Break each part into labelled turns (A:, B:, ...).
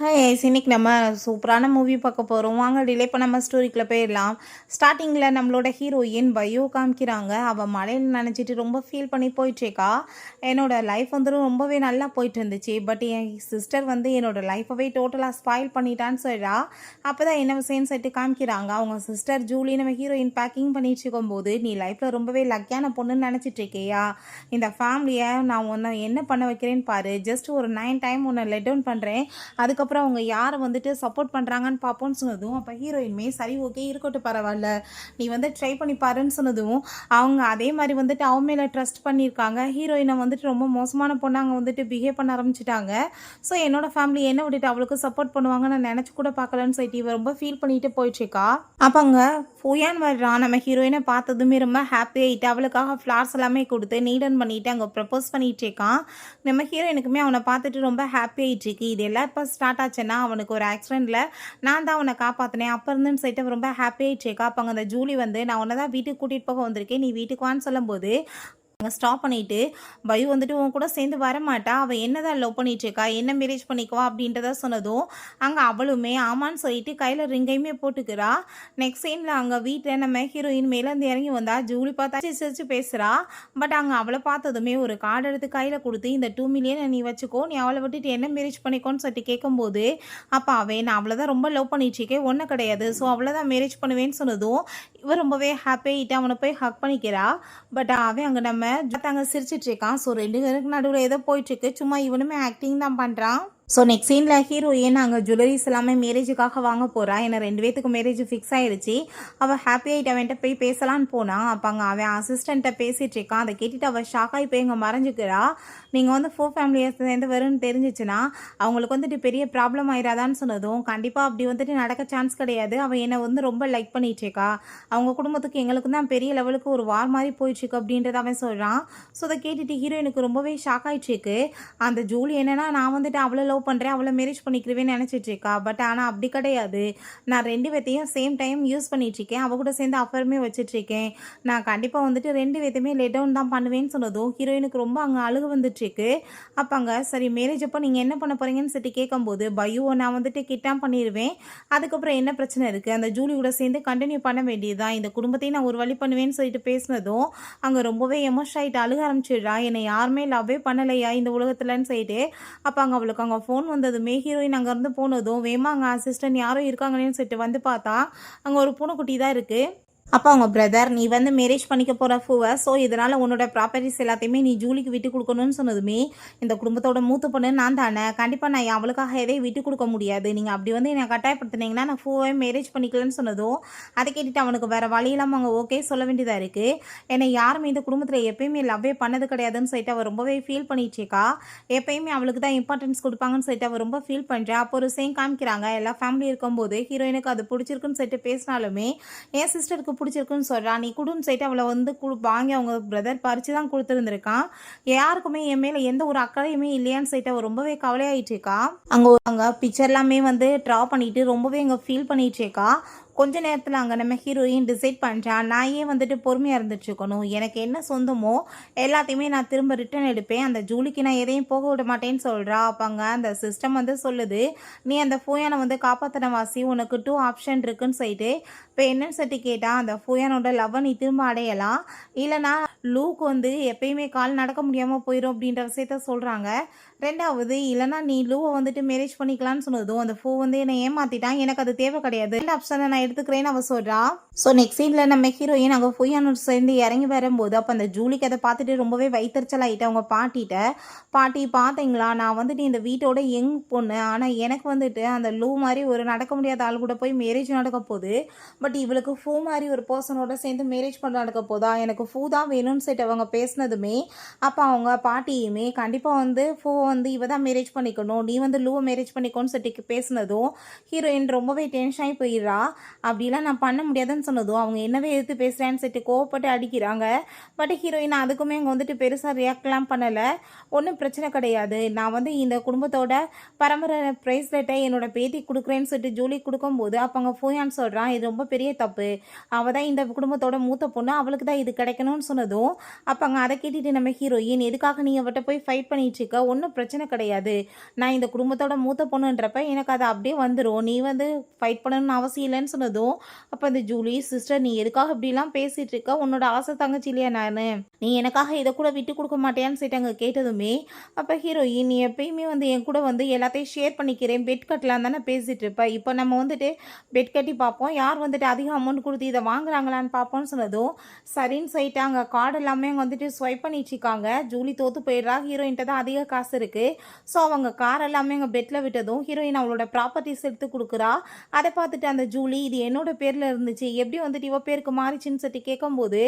A: Hi இன்னைக்கு நம்ம சூப்பரான மூவி பார்க்க போகிறோம். வாங்க டிலே பண்ணாமல் ஸ்டோரிக்குள்ளே போயிடலாம். ஸ்டார்டிங்கில் நம்மளோட ஹீரோயின் பயோ காமிக்கிறாங்க. அவள் மழையில் நினச்சிட்டு ரொம்ப ஃபீல் பண்ணி போயிட்டுருக்கா. என்னோட லைஃப் ரொம்பவே நல்லா போயிட்டு இருந்துச்சு. பட் என் சிஸ்டர் என்னோட லைஃபவே டோட்டலாக ஸ்பாயில் பண்ணிட்டான்னு சொல்கிறா. அப்போ தான் என்ன விஷயம்னு சொல்லிட்டு காமிக்கிறாங்க. அவங்க சிஸ்டர் ஜூலி நம்ம ஹீரோயின் பேக்கிங் பண்ணிட்டு இருக்கும்போது, நீ லைஃப்பில் ரொம்பவே லக்கியான பொண்ணுன்னு நினச்சிட்டு இருக்கியா? இந்த ஃபேமிலியை நான் உன்னை என்ன பண்ண வைக்கிறேன்னு பாரு. ஜஸ்ட் ஒரு 9 டைம் உன்னை லெட் டவுன் பண்ணுறேன். அதுக்கப்புறம் அவங்க யாரை சப்போர்ட் பண்ணுறாங்கன்னு பார்ப்போம்னு சொன்னதும், அப்போ ஹீரோயின்மே சரி ஓகே இருக்கட்டும் பரவாயில்ல, நீ ட்ரை பண்ணி பாருன்னு சொன்னதும், அவங்க அதே மாதிரி அவன் மேலே ட்ரஸ்ட் பண்ணியிருக்காங்க. ஹீரோயினை ரொம்ப மோசமான பொண்ணாங்க பிஹேவ் பண்ண ஆரம்பிச்சிட்டாங்க. ஸோ என்னோட ஃபேமிலி என்ன விட்டுட்டு அவளுக்கு சப்போர்ட் பண்ணுவாங்க நான் நினச்சி கூட பார்க்கலன்னு சொல்லிட்டு இவ ரொம்ப ஃபீல் பண்ணிட்டு போயிட்டுருக்கா. அப்போ அங்கே ஃபுயான் வர்றான். நம்ம ஹீரோயினை பார்த்ததுமே ரொம்ப ஹாப்பி ஆகிட்டு அவளுக்காக ஃப்ளார்ஸ் எல்லாமே கொடுத்து நீடன் பண்ணிட்டு அங்கே ப்ரப்போஸ் பண்ணிட்டு இருக்கான். நம்ம ஹீரோயினுக்குமே அவனை பார்த்துட்டு ரொம்ப ஹாப்பி ஆகிட்டு இருக்கு. இது எல்லாம் இப்போ ஸ்டார்ட் ஆச்சுன்னா, அவனுக்கு ஒரு ஆக்சிடென்ட்ல நான் தான் அவனை காப்பாற்றினேன் அப்போ இருந்துன்னு சொல்லிட்டு ரொம்ப ஹாப்பி ஆகிடுச்சேக்கா. அப்போ அங்கே அந்த ஜூலி நான் உன்னை தான் வீட்டுக்கு கூட்டிகிட்டு போக வந்திருக்கேன், நீ வீட்டுக்கு வான்னு சொல்லும்போது அங்கே ஸ்டாப் பண்ணிவிட்டு பையு உன் கூட சேர்ந்து வரமாட்டா, அவள் என்னதான் லவ் பண்ணிட்டுருக்கா, என்ன மேரேஜ் பண்ணிக்குவா அப்படின்றத சொன்னதும் அங்கே அவளுமே ஆமான்னு சொல்லிட்டு கையில் ரிங்கையுமே போட்டுக்கிறா. நெக்ஸ்ட் சீனில் அங்கே வீட்டில் நம்ம ஹீரோயின் மேலேருந்து இறங்கி வந்தா ஜூலி பார்த்தா சிரிச்சு பேசுகிறா. பட் அங்கே அவளை பார்த்ததுமே ஒரு கார்டு எடுத்து கையில் கொடுத்து, இந்த 2 மில்லியன் நீ வச்சுக்கோ, நீ அவளை விட்டுட்டு என்ன மேரேஜ் பண்ணிக்கோன்னு சொல்லிட்டு கேட்கும்போது, அப்போ அவன் நான் அவளை தான் ரொம்ப லவ் பண்ணிட்டுருக்கேன், ஒன்றும் கிடையாது, ஸோ அவளை தான் மேரேஜ் பண்ணுவேன்னு சொன்னதும் இவன் ரொம்பவே ஹாப்பி ஆகிட்டு அவனை போய் ஹக் பண்ணிக்கிறா. பட் அவன் அங்கே நம்ம அங்கே சிரிச்சிட்டு இருக்கான். ஸோ 2 பேருக்கு நடுவில் ஏதோ போயிட்டுருக்கு, சும்மா இவனுமே ஆக்டிங் தான் பண்ணுறான். ஸோ நெக்ஸ்ட் சீனில் ஹீரோயின் அங்கே ஜுவல்லரிஸ் எல்லாமே மேரேஜுக்காக வாங்க போகிறா. ஏன்னா 2 பேத்துக்கு மேரேஜ் ஃபிக்ஸ் ஆகிடுச்சு. அவள் ஹாப்பி ஆகிட்டு அவன்கிட்ட போய் பேசலான்னு போனான். அப்போ அங்கே அவன் அசிஸ்டண்ட்டை பேசிகிட்டு இருக்கான். அதை கேட்டுட்டு அவள் ஷாக்காகி போய் இங்கே மறைஞ்சிக்கிறா. நீங்கள் 4 ஃபேமிலியை சேர்ந்து வரும்னு தெரிஞ்சிச்சுன்னா அவங்களுக்கு பெரிய ப்ராப்ளம் ஆயிடாதான்னு சொன்னதும், கண்டிப்பாக அப்படி நடக்க சான்ஸ் கிடையாது, அவன் என்னை ரொம்ப லைக் பண்ணிகிட்ருக்கா, அவங்க குடும்பத்துக்கு எங்களுக்கு தான் பெரிய லெவலுக்கு ஒரு வார் மாதிரி போயிட்டுருக்கு அப்படின்றத அவன் சொல்கிறான். ஸோ அதை கேட்டுட்டு ஹீரோயினுக்கு ரொம்பவே ஷாக் ஆகிட்டுருக்கு. அந்த ஜூலி என்னன்னா நான் அவளை லவ் பண்ணுறேன், அவளை மேரேஜ் பண்ணிக்கிறவேன்னு நினச்சிட்டு இருக்கா. பட் ஆனால் அப்படி கிடையாது, நான் 2 பேத்தையும் சேம் டைம் யூஸ் பண்ணிகிட்ருக்கேன், அவள் கூட சேர்ந்து அஃபருமே வச்சிட்ருக்கேன், நான் கண்டிப்பாக 2 பேத்தையுமே லெட் டவுன் தான் பண்ணுவேன்னு சொன்னதும் ஹீரோயினுக்கு ரொம்ப அங்கே அழுக வந்துட்டுருக்கு. அப்போ அங்கே சரி மேரேஜ் அப்போ நீங்கள் என்ன பண்ண போகிறீங்கன்னு சொல்லி கேட்கும்போது, பையோ நான் கிட்டான் பண்ணிடுவேன், அதுக்கப்புறம் என்ன பிரச்சனை இருக்குது, அந்த ஜூலி கூட சேர்ந்து கண்டினியூ பண்ண வேண்டியதுதான், இந்த குடும்பத்தையும் நான் ஒரு வழி பண்ணுவேன்னு சொல்லிட்டு பேசினதும் அங்கே ரொம்பவே எமோஷன் ஆகிட்டு அழுக ஆரம்பிச்சிடுறா. என்னை யாருமே லவ்வே பண்ணலையா இந்த உலகத்துலன்னு சொல்லிட்டு. அப்போ அங்கே அவளுக்கு அங்கே ஃபோன் வந்ததுமே ஹீரோயின் அங்கேருந்து போனதும் வேமா அங்கே அசிஸ்டன்ட் யாரும் இருக்காங்களேன்னு சொல்லிட்டு பார்த்தா அங்கே ஒரு பூனைக்குட்டி தான் இருக்குது. அப்போ அவங்க பிரதர் நீ மேரேஜ் பண்ணிக்க போகிற ஃபூவை, ஸோ இதனால் உன்னோட ப்ராப்பர்ட்டிஸ் எல்லாத்தையுமே நீ ஜூலிக்கு விட்டு கொடுக்கணும்னு சொன்னதுமே, இந்த குடும்பத்தோட மூத்த பொண்ணு நான் தானே, கண்டிப்பாக நான் அவளுக்காக எதையும் விட்டு கொடுக்க முடியாது, நீங்கள் அப்படி என்னை கட்டாயப்படுத்தினீங்கன்னா நான் ஃபூவை மேரேஜ் பண்ணிக்கலன்னு சொன்னதும் அதை கேட்டுட்டு அவனுக்கு வேறு வழி இல்லாமல் அவங்க ஓகே சொல்ல வேண்டியதாக இருக்குது. என்னை யாருமே இந்த குடும்பத்தில் எப்பயுமே லவ்வே பண்ணது கிடையாதுன்னு சொல்லிட்டு அவள் ரொம்பவே ஃபீல் பண்ணிட்டுருக்கா. எப்பயுமே அவளுக்கு தான் இம்பார்ட்டன்ஸ் கொடுப்பாங்கன்னு சொல்லிட்டு அவள் ரொம்ப ஃபீல் பண்ணுறா. அப்போ ஒரு சேம் காமிக்கிறாங்க, எல்லா ஃபேமிலி இருக்கும்போது ஹீரோயினுக்கு அது பிடிச்சிருக்குன்னு சொல்லிட்டு பேசினாலுமே என் சிஸ்டருக்கு பிடிச்சிருக்குன்னு சொல்கிறான், நீ குடுன்னு சொல்லிட்டு அவளை வாங்கி அவங்க பிரதர் பறித்து தான் கொடுத்துருந்துருக்கான், யாருக்குமே என் மேலே எந்த ஒரு அக்கறையுமே இல்லையான்னு சொல்லிட்டு அவள் ரொம்பவே கவலையாயிட்டு இருக்கா. அங்கே பிக்சர் எல்லாமே ட்ரா பண்ணிட்டு ரொம்பவே அங்கே ஃபீல் பண்ணிட்டு இருக்கா. கொஞ்ச நேரத்தில் அங்கே நம்ம ஹீரோயின் டிசைட் பண்ணுறான், நான் ஏன் பொறுமையாக இருந்துட்டுருக்கணும், எனக்கு என்ன சொந்தமோ எல்லாத்தையுமே நான் திரும்ப ரிட்டர்ன் எடுப்பேன், அந்த ஜூலிக்கு நான் எதையும் போக விட மாட்டேன்னு சொல்கிறா. அப்போ அங்கே அந்த சிஸ்டம் சொல்லுது, நீ அந்த ஃபோயானை காப்பாற்றின வாசி, உனக்கு 2 ஆப்ஷன் இருக்குன்னு சொல்லிட்டு. இப்போ என்னன்னு சொல்லிட்டு கேட்டால், அந்த ஃபோயானோட லவ்வை நீ திரும்ப அடையலாம், இல்லைனா லூக்கு எப்பயுமே கால் நடக்க முடியாமல் போயிடும் அப்படின்ற விஷயத்த சொல்கிறாங்க. 2வது இல்லைனா நீ லூவை மேரேஜ் பண்ணிக்கலான்னு சொன்னதும் அந்த ஃபோ என்னை ஏமாற்றிட்டான், எனக்கு அது தேவை கிடையாது, 2 ஆப்ஷனை நான் எடுத்துக்கிறேன்னு அவள் சொல்கிறா. ஸோ நெக்ஸ்ட் சீனில் நம்ம ஹீரோயின் அங்கே ஃபுயானோட சேர்ந்து இறங்கி வரும்போது அப்போ அந்த ஜூலிக்கு அதை பார்த்துட்டு ரொம்பவே வைத்தறிச்சல் ஆகிட்டு அவங்க பாட்டி பார்த்தீங்களா, நான் இந்த வீட்டோட யங் பொண்ணு, ஆனால் எனக்கு அந்த லூ மாதிரி ஒரு நடக்க முடியாத ஆள் கூட போய் மேரேஜ் நடக்க போகுது, பட் இவளுக்கு ஃபூ மாதிரி ஒரு பர்சனோட சேர்ந்து மேரேஜ் பண்ண நடக்க போதா, எனக்கு ஃபூ தான் வேணும்னு சொல்லிட்டு அவங்க பேசினதுமே அப்போ அவங்க பாட்டியுமே கண்டிப்பாக ஃபூ இவ தான் மேரேஜ் பண்ணிக்கணும், நீ லூவை மேரேஜ் பண்ணிக்கோன்னு சொல்லிட்டு பேசினதும் ஹீரோயின் ரொம்பவே டென்ஷன் ஆகி போயிடுறா. அப்படிலாம் நான் பண்ண முடியாதுன்னு சொன்னதும் அவங்க என்னவே எதிர்த்து பேசுகிறேன்னு சொல்லிட்டு கோவப்பட்டு அடிக்கிறாங்க. பட் ஹீரோயின் அதுக்குமே அங்கே பெருசாக ரியாக்ட்லாம் பண்ணலை, ஒன்றும் பிரச்சனை கிடையாது, நான் இந்த குடும்பத்தோட பரம்பரை ப்ரைஸ்லெட்டை என்னோட பேத்தி கொடுக்குறேன்னு சொல்லிட்டு ஜூலி கொடுக்கும்போது அப்போ அங்கே ஃபோயான்னு சொல்கிறான், இது ரொம்ப பெரிய தப்பு, அவள் தான் இந்த குடும்பத்தோட மூத்த பொண்ணு, அவளுக்கு தான் இது கிடைக்கணும்னு சொன்னதும் அப்போ அங்கே அதை கேட்டுட்டு நம்ம ஹீரோயின் எதுக்காக நீ அவட்ட போய் ஃபைட் பண்ணிட்டு இருக்க, ஒன்றும் பிரச்சனை கிடையாது. நான் இந்த குடும்பத்தோட மூத்த பொண்ணுன்றப்ப எனக்கு அது அப்படியே வந்துரும். நீ வந்து ஃபைட் பண்ணணும்னு அவசியம் இல்லைன்னு சொன்னதும், அப்ப அந்த ஜூலி, "சிஸ்டர் நீ எதுக்காக இப்படிலாம் பேசிட்டு இருக்க? உன்னோட ஆசை தங்கச்சி இல்லையா நானு? நீ எனக்காக இத கூட விட்டு குடுக்க மாட்டியான்னு?" சொல்லிட்டு அங்க கேட்டதுமே, அப்ப ஹீரோயின், "நீ எப்பயுமே வந்து என் கூட வந்து எல்லாத்தையும் ஷேர் பண்ணிக்கிறேன், பெட் கட்டலாம் தானே பேசிட்டு இருப்ப. இப்ப நம்ம வந்துட்டு பெட் கட்டி பார்ப்போம். யார் வந்துட்டு அதிக அமௌண்ட் குடுத்து இத வாங்குறாங்களான்னு பார்ப்போம்ன்னு" சொன்னதும், சரின்னு சொல்லிட்டு அங்க கார்டு எல்லாமே வந்துட்டு ஸ்வைப் பண்ணிட்டு இருக்காங்க. ஜூலி தோத்து போயிடுறா. ஹீரோயின்ட்ட தான் அதிக காசு இருக்கு. ஸோ அவங்க கார் எல்லாமே அங்க பெட்ல விட்டதும், ஹீரோயின் அவளோட ப்ராப்பர்ட்டீஸ் எடுத்து குடுக்குறா. அத பார்த்துட்டு அந்த ஜூலி, "இது என்னோட பேர்ல இருந்துச்சு. எப்படி வந்துட்டு இவ பேருக்கு மாறிச்சுன்னு" சொல்லிட்டு கேட்கும்போது,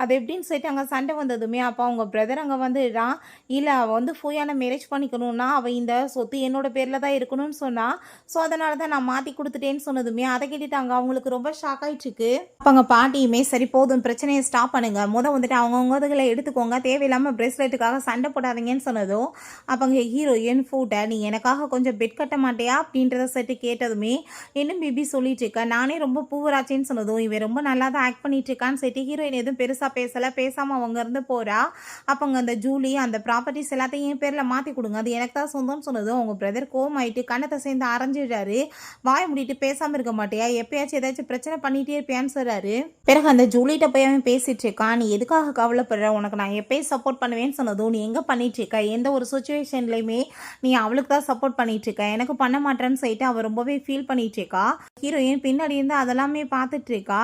A: அது எப்படின்னு சொல்லிட்டு அங்க சண்டை வந்ததுமே, அப்ப அவங்க பிரதர் அங்க வந்துடுறான். "இல்ல அவ வந்து ஃபூயான மேரேஜ் பண்ணிக்கணும்னா, அவ இந்த சொத்து என்னோட பேர்ல தான் இருக்கணும்னு சொன்னா. ஸோ அதனால தான் நான் மாத்தி குடுத்துட்டேன்னு" சொன்னதுமே, அத கேட்டுட்டு அங்க அவங்களுக்கு ரொம்ப ஷாக் ஆயிடுச்சுக்கு. அப்ப அங்க பாட்டியுமே, "சரி போதும், பிரச்சனைய ஸ்டாப் பண்ணுங்க. வந்துட்டு அவங்கவங்க இதுகள எடுத்துக்கோங்க. தேவையில்லாம பிரேஸ்லெட்டுக்காக சண்டை போடாதீங்கன்னு" சொன்னதும், அப்ப அங்க ஹீரோயின், "ஃபூட்ட நீ எனக்காக கொஞ்சம் பெட் கட்ட மாட்டியா?" அப்படின்றத சொல்லிட்டு கேட்டதுமே, "என்ன பேபி சொல்லிட்டு இருக்க? நானே ரொம்ப பூவராச்சேன்னு" சொன்னதும், "இவன் ரொம்ப நல்லா தான் ஆக்ட் பண்ணிட்டு இருக்கான்னு" சொல்லிட்டு ஹீரோயின் எதுவும் பெருசா பேசல. பேசாம அவங்க இருந்து போறா. அப்ப அங்க அந்த ஜூலி, "அந்த ப்ராப்பர்ட்டீஸ் எல்லாத்தையும் என் பேர்ல மாத்தி குடுங்க. அது எனக்கு தான் சொந்தம்னு" சொன்னதும், அவங்க பிரதர் கோவமாயிட்டு கண்ணத்த சேர்ந்து அரைஞ்சிடுறாரு. "வாய மூடிட்டு பேசாம இருக்க மாட்டியா? எப்பயாச்சும் ஏதாச்சும் பிரச்சனை பண்ணிட்டே இருப்பியான்னு" சொல்றாரு. பிறகு அந்த ஜூலிட்ட போய் அவன் பேசிட்டு இருக்கான். "நீ எதுக்காக கவலைப்படுற? உனக்கு நான் எப்பயும் சப்போர்ட் பண்ணுவேன்னு" சொன்னதும், "நீ எங்க பண்ணிட்டு இருக்க? எந்த ஒரு சுச்சுவேஷன்லயுமே நீ அவளுக்கு தான் சப்போர்ட் பண்ணிட்டு இருக்க. எனக்கு பண்ண மாட்டேன்னு" சொல்லிட்டு அவ ரொம்பவே ஃபீல் பண்ணிட்டு இருக்கா. ஹீரோயின் பின்னாடி இருந்து அதெல்லாமே பார்த்துட்டு இருக்கா.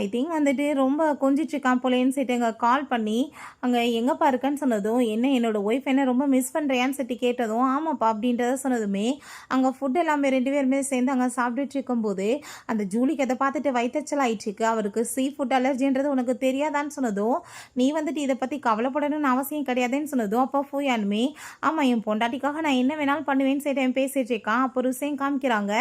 A: ஐ திங்க் வந்துட்டு ரொம்ப கொஞ்சிட்டு இருக்கான் போலேன்னு சொல்லிட்டு அங்க கால் பண்ணி, அங்க "எங்கப்பா இருக்கன்னு" சொன்னதும், "என்ன என்னோட ஒய்ஃப் என்ன ரொம்ப மிஸ் பண்றியான்னு" சொல்லிட்டு கேட்டதும், "ஆமாப்பா" அப்படின்றத சொன்னதுமே, அங்க ஃபுட் எல்லாமே 2 பேருமே சேர்ந்து அங்க சாப்பிட்டுட்டு இருக்கும்போது, அந்த ஜூலிக்கு அத பார்த்துட்டு வயித்தெரிச்சல் ஆயிடுச்சு. "அவருக்கு சீ ஃபுட் அலர்ஜின்றது உனக்கு தெரியாதான்னு" சொன்னதும், "நீ வந்துட்டு இத பத்தி கவலைப்படணும்னு அவசியம் கிடையாதுன்னு" சொன்னதும், அப்ப ஃபூயானுமே, "ஆமா என் பொண்டாட்டிக்காக நான் என்ன வேணாலும் பண்ணுவேன்னு" சொல்லிட்டு அவன் பேசிட்டு இருக்கான். அப்போ ஒரு சீன் காமிக்கிறாங்க.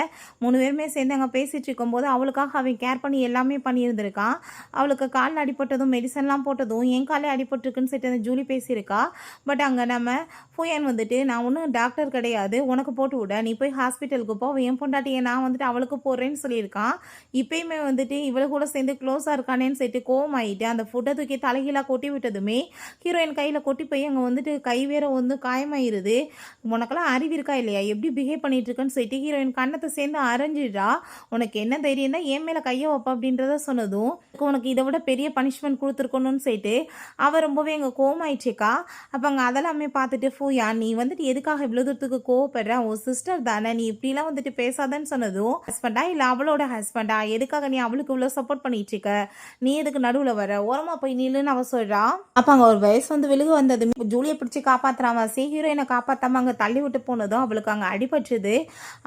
A: 3 பேருமே சேர்ந்து அங்க பேசிட்டு இருக்கும்போது, அவளுக்காக அவன் கேர் பண்ணி எல்லாமே பண்ணியிருந்திருக்கான். அவளுக்கு கால்ல அடிபட்டதும், மெடிசன்லாம் போட்டதும், "என் காலே அடிபட்டுருக்குன்னு" சொல்லிட்டு அந்த ஜூலி பேசியிருக்கா. பட் அங்க நம்ம ஃபூயான் வந்துட்டு, "நான் ஒன்றும் டாக்டர் கிடையாது, உனக்கு போட்டு விட. நீ போய் ஹாஸ்பிட்டலுக்கு போ. என் பொண்டாட்டியை நான் வந்துட்டு அவளுக்கு போடுறேன்னு" சொல்லியிருக்கான். இப்பயுமே வந்துட்டு இவளு கூட சேர்ந்து க்ளோஸா இருக்கானேன்னு சொல்லிட்டு கோவமாயிட்டு அந்த ஃபுட்டை தூக்கி தலைகீழா கொட்டி விட்டதுமே, ஹீரோயின் கையில கொட்டி போய் அங்க வந்துட்டு கை வேற வந்து காயமாயிருது. "உனக்கெல்லாம் அறிவு இருக்கா இல்லையா? எப்படி பிஹேவ் பண்ணிட்டு இருக்கன்னு" சொல்லிட்டு ஹீரோயின் கண்ணத்தை சேர்ந்து அரைஞ்சிடுறா. "உனக்கு என்ன தைரியம் தான் என் மேல கைய வைப்ப?" அப்படின்றத சொன்னதும், "உனக்கு இதை விட பெரிய பனிஷ்மெண்ட் கொடுத்துருக்கணும்னு" சொல்லிட்டு அவ ரொம்பவே அங்க கோவமாயிடுச்சுக்கா. அப்ப அங்க அதெல்லாமே பார்த்துட்டு, "ஃபூயா நீ வந்துட்டு எதுக்காக இவ்வளவு தூரத்துக்கு கோவப்படுற? உன் சிஸ்டர் தானே, நீ இப்படிலாம் வந்துட்டு பேசாதன்னு" சொன்னதும், "ஹஸ்பண்டா இல்ல அவளோட ஹஸ்பண்டா? எதுக்காக நீ அவளுக்கு இவ்வளவு சப்போர்ட் பண்ணிட்டு இருக்க? நீ எதுக்கு நடுவுல வர? ஓரமா போய் நில்லுன்னு" அவ சொல்றா. அப்ப அங்க ஒரு வயசு வந்து விழுக வந்ததுமே ஜூலியை பிடிச்சி காப்பாத்துறான். ஹீரோயினை காப்பாத்தாம அங்க தள்ளி விட்டு போனதும் அவளுக்கு அங்க அடிபட்டுது.